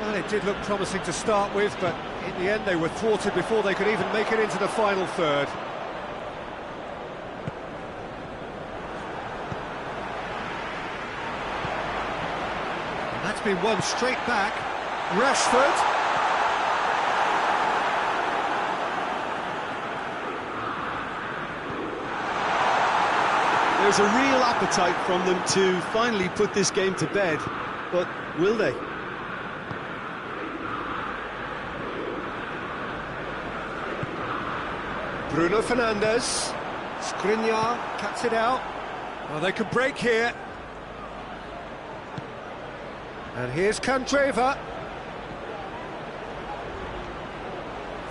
Well, it did look promising to start with, but in the end they were thwarted before they could even make it into the final third. And that's been won straight back. Rashford. There's a real appetite from them to finally put this game to bed, but will they? Bruno Fernandes. Skriniar cuts it out. Well, they could break here. And here's Candreva.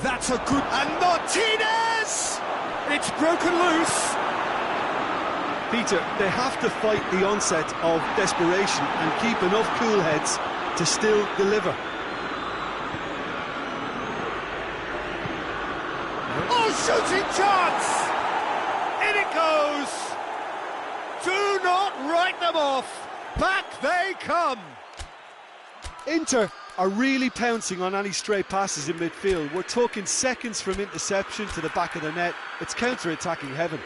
That's a good... And Martinez! It's broken loose. Peter, they have to fight the onset of desperation and keep enough cool heads to still deliver. Oh, shooting chance! In it goes! Do not write them off! Back they come! Inter are really pouncing on any stray passes in midfield. We're talking seconds from interception to the back of the net. It's counter-attacking heaven.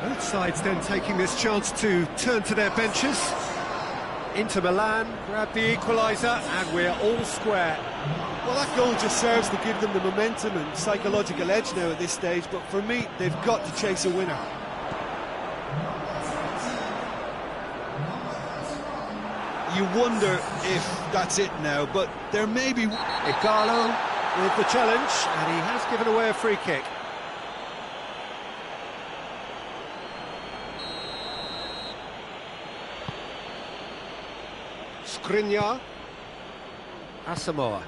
Both sides then taking this chance to turn to their benches. Inter Milan grab the equaliser and we're all square. Well, that goal just serves to give them the momentum and psychological edge now at this stage, but for me, they've got to chase a winner. You wonder if that's it now, but there may be... Igalo with the challenge, and he has given away a free kick. Skriniar. Asamoah.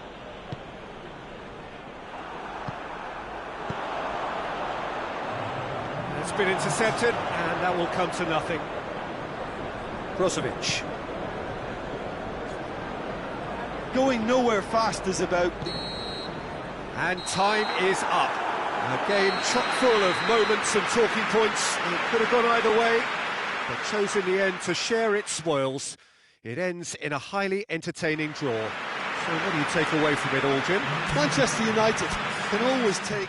It's been intercepted, and that will come to nothing. Brozovic. Going nowhere fast is about... And time is up. A game chock full of moments and talking points. It could have gone either way, but chose in the end to share its spoils. It ends in a highly entertaining draw. So what do you take away from it all, Jim? Manchester United can always take...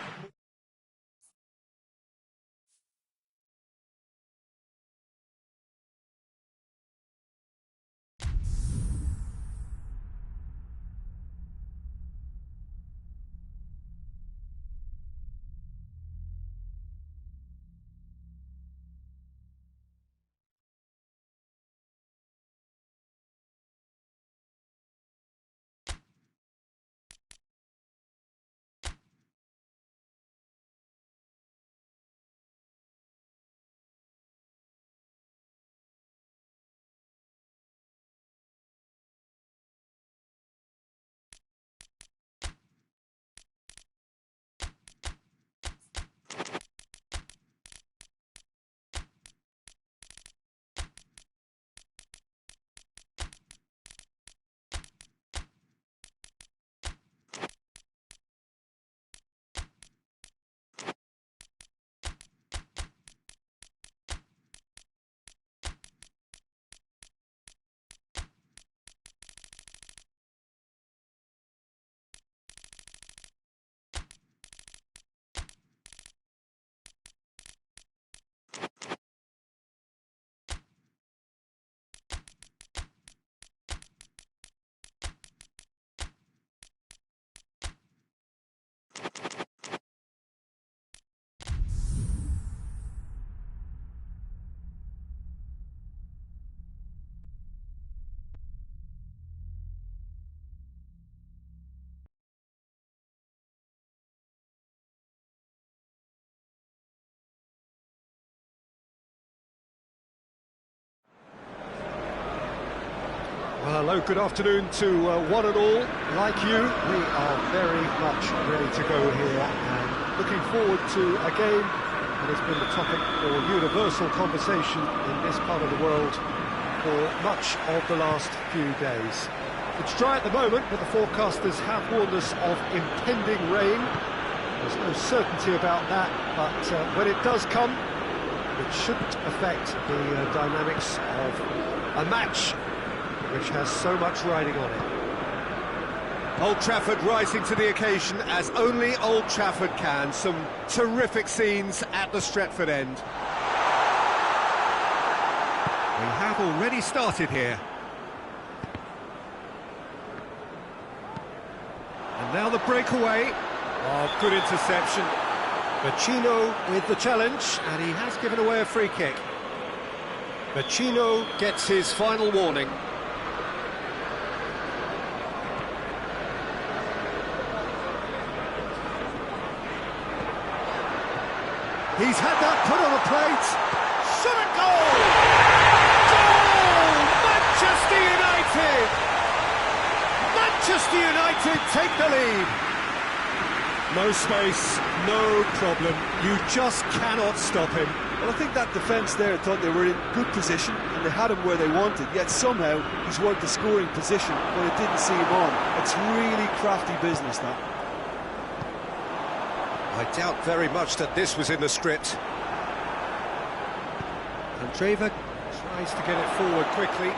Well, hello, good afternoon to one and all. Like you, we are very much ready to go here and looking forward to a game that has been the topic for universal conversation in this part of the world for much of the last few days. It's dry at the moment, but the forecasters have warned us of impending rain. There's no certainty about that, but when it does come, it shouldn't affect the dynamics of a match which has so much riding on it. Old Trafford rising to the occasion as only Old Trafford can. Some terrific scenes at the Stretford end. We have already started here. And now the breakaway. Oh, good interception. Vecino with the challenge, and he has given away a free kick. Vecino gets his final warning. He's had that put on a plate. Shot at goal! Goal! Manchester United! Manchester United take the lead. No space, no problem. You just cannot stop him. Well, I think that defence there thought they were in good position and they had him where they wanted, yet somehow he's worked the scoring position when it didn't see him on. It's really crafty business, that. I doubt very much that this was in the script. And Trevor tries to get it forward quickly.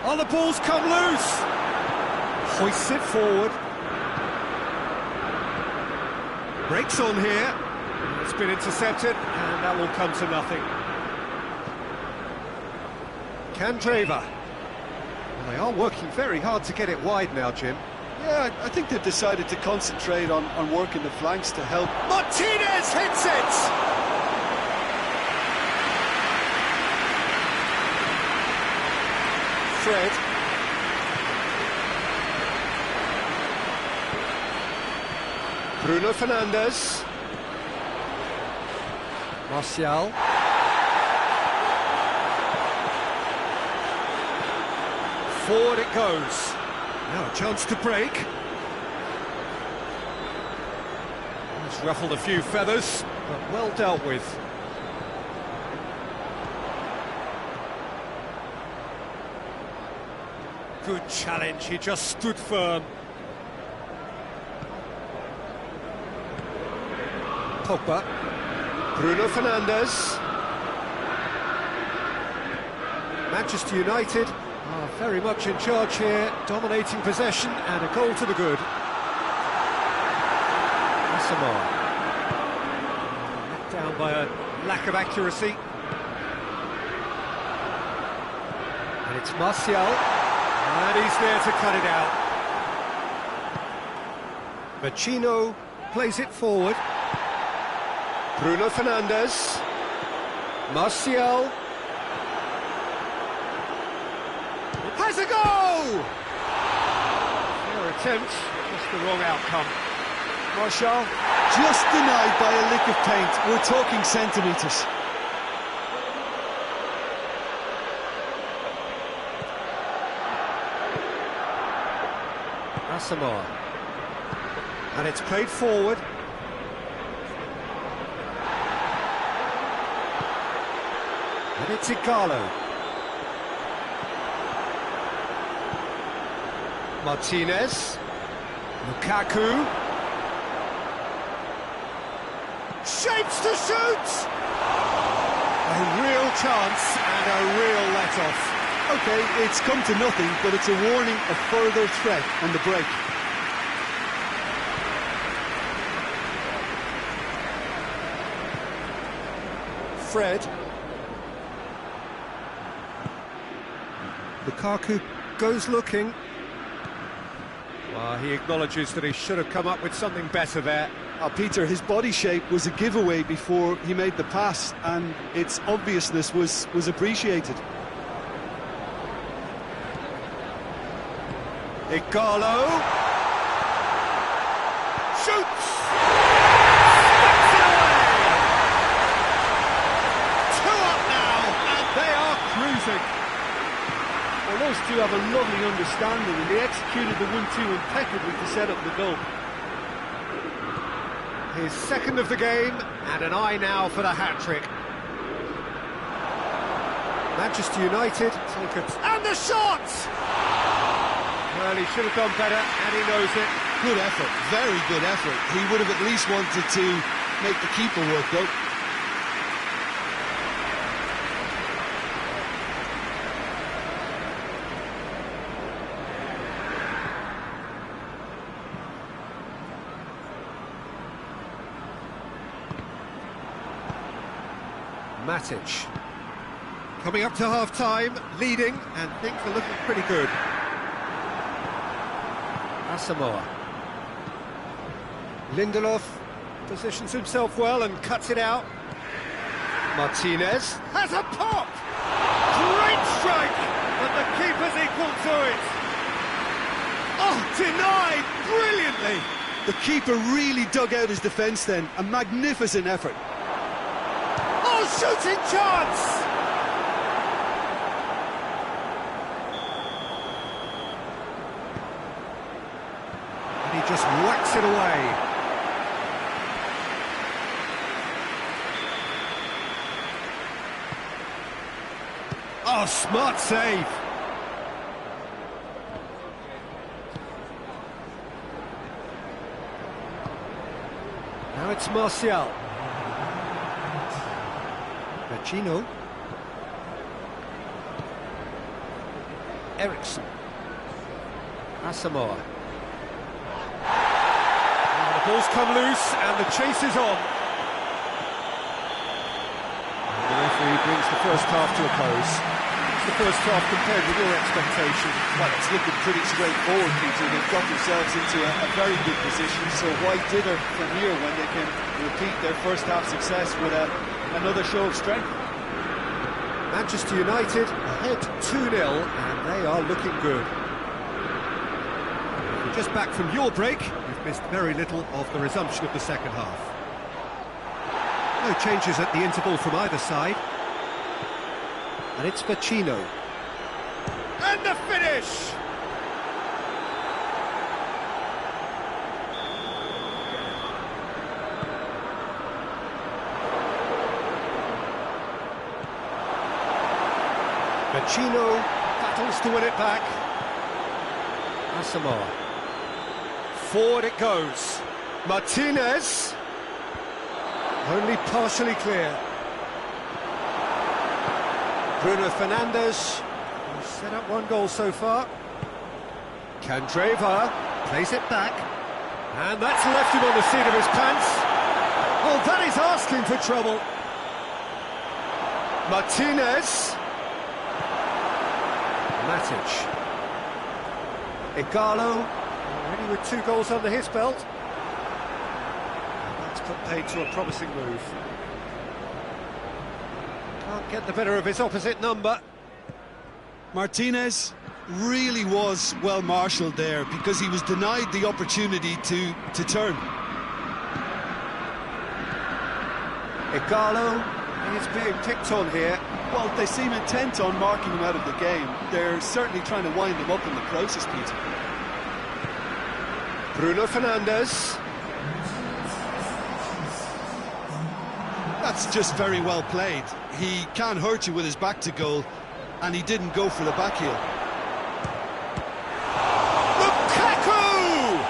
Oh, the ball's come loose! Hoists it forward. Breaks on here. It's been intercepted, and that will come to nothing. Candreva. Well, they are working very hard to get it wide now, Jim. Yeah, I think they've decided to concentrate on working the flanks to help. Martinez hits it! Fred. Bruno Fernandes. Martial. Forward it goes. Now a chance to break. He's ruffled a few feathers, but well dealt with. Good challenge, he just stood firm. Pogba. Bruno Fernandes. Manchester United are very much in charge here, dominating possession and a goal to the good. Asamoah. Let down by a lack of accuracy. And it's Martial, and he's there to cut it out. Vecino plays it forward. Bruno Fernandes. Martial. Has a goal! Fair attempt, just the wrong outcome. Martial just denied by a lick of paint. We're talking centimetres. Asamoah. And it's played forward. And it's Igalo. Martinez. Lukaku. Shapes to shoot! A real chance and a real let-off. OK, it's come to nothing, but it's a warning of further threat on the break. Fred. Lukaku goes looking. Well, he acknowledges that he should have come up with something better there. Peter, his body shape was a giveaway before he made the pass, and its obviousness was appreciated. Igalo. Shoots! Two up now, and they are cruising. Well, those two have a lovely understanding, and they executed the 1-2 impeccably to set up the goal. His second of the game, and an eye now for the hat-trick. Manchester United take it. And the shot! Well, he should have done better, and he knows it. Good effort, very good effort. He would have at least wanted to make the keeper work, though. Matic. Coming up to half-time, leading, and things are looking pretty good. Asamoah. Lindelof positions himself well and cuts it out. Martinez has a pop! Great strike! But the keeper's equal to it. Oh, denied brilliantly! The keeper really dug out his defence then. A magnificent effort. Oh, shooting chance! And he just whacks it away. Oh, smart save. Now it's Martial. Vecino. Ericsson. Asamoah. And the ball's come loose and the chase is on. And the referee brings the first half to a close. It's the first half compared with your expectations. Well, it's looking pretty straightforward, Peter. They've got themselves into a very good position, so why dither from here when they can repeat their first half success with another show of strength? Manchester United ahead 2-0, and they are looking good. If you're just back from your break, you've missed very little of the resumption of the second half. No changes at the interval from either side. And it's Vecino. And the finish! Vecino battles to win it back. Asamoah. Forward it goes. Martinez. Only partially clear. Bruno Fernandes, who's set up one goal so far. Candreva plays it back. And that's left him on the seat of his pants. Oh, that is asking for trouble. Martinez. Matic. Igalo, already with 2 goals under his belt. And that's put paid to a promising move. Can't get the better of his opposite number. Martinez really was well marshalled there because he was denied the opportunity to turn. Igalo is being picked on here. Well, they seem intent on marking him out of the game. They're certainly trying to wind him up in the process, Peter. Bruno Fernandes. That's just very well played. He can't hurt you with his back to goal, and he didn't go for the back heel. Lukaku!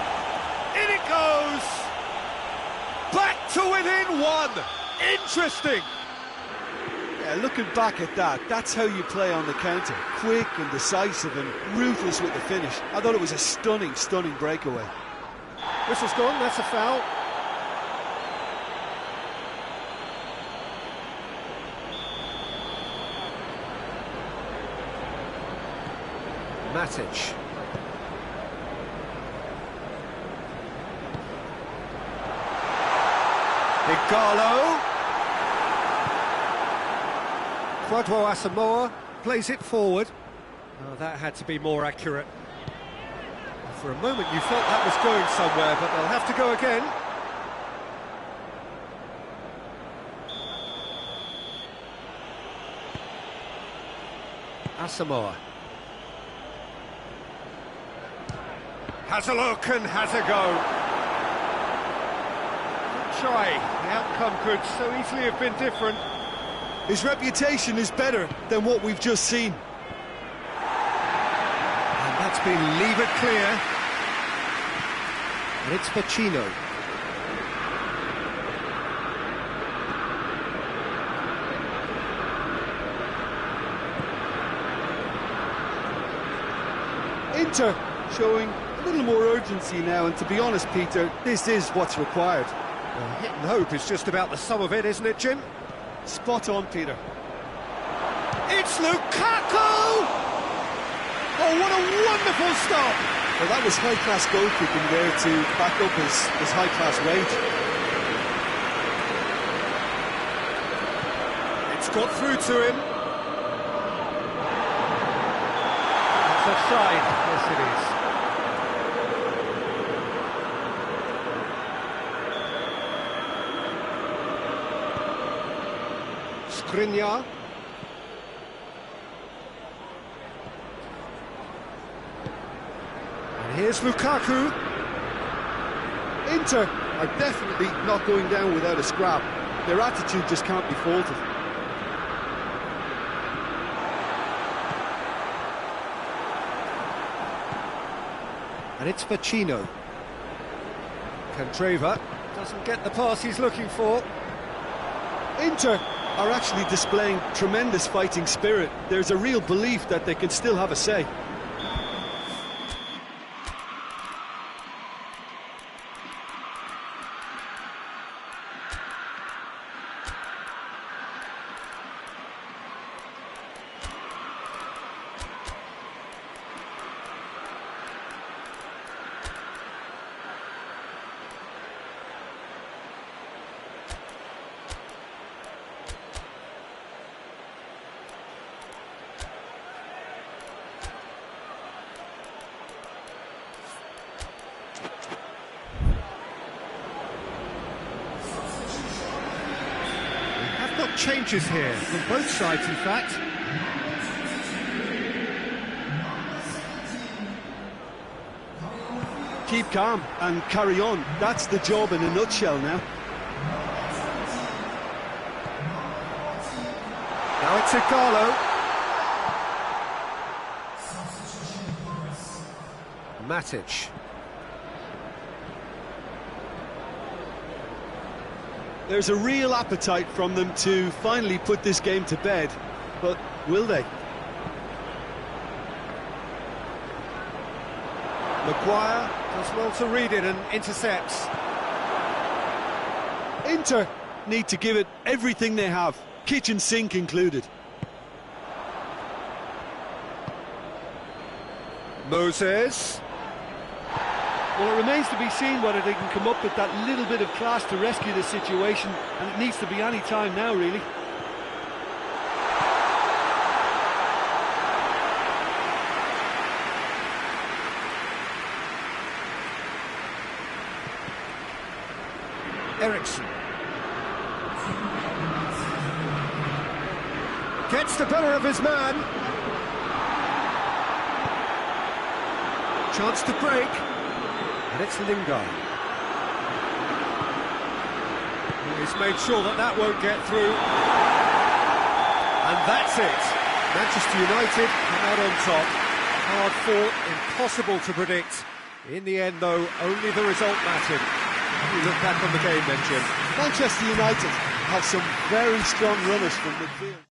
In it goes! Back to within 1! Interesting! Yeah, looking back at that, that's how you play on the counter. Quick and decisive and ruthless with the finish. I thought it was a stunning, stunning breakaway. Whistle's gone, that's a foul. Matic. Igalo. Kwadwo Asamoah plays it forward. Oh, that had to be more accurate. For a moment you felt that was going somewhere, but they'll have to go again. Asamoah. Has a look and has a go. Good try. The outcome could so easily have been different. His reputation is better than what we've just seen. And that's been levered clear. And it's Pacino. Inter showing a little more urgency now, and to be honest, Peter, this is what's required. Well, hit and hope is just about the sum of it, isn't it, Jim? Spot on, Peter. It's Lukaku! Oh, what a wonderful stop! Well, that was high-class goalkeeping there to back up his high-class rage. It's got through to him. It's offside. Yes, it is. Skriniar. And here's Lukaku. Inter are definitely not going down without a scrap. Their attitude just can't be faulted. And it's Pacino. Candreva doesn't get the pass he's looking for. Inter are actually displaying tremendous fighting spirit. There's a real belief that they can still have a say. Changes here from both sides, in fact. Keep calm and carry on. That's the job in a nutshell now. Now it's Igalo. Matic. There's a real appetite from them to finally put this game to bed, but will they? Maguire does well to read it and intercepts. Inter need to give it everything they have, kitchen sink included. Moses. Well, it remains to be seen whether they can come up with that little bit of class to rescue the situation, and it needs to be any time now, really. Eriksson. Gets the better of his man. Chance to break. And it's Lingard. He's made sure that that won't get through. And that's it. Manchester United come out on top. Hard fought, impossible to predict. In the end, though, only the result mattered. You look back on the game then, Jim. Manchester United have some very strong runners from midfield.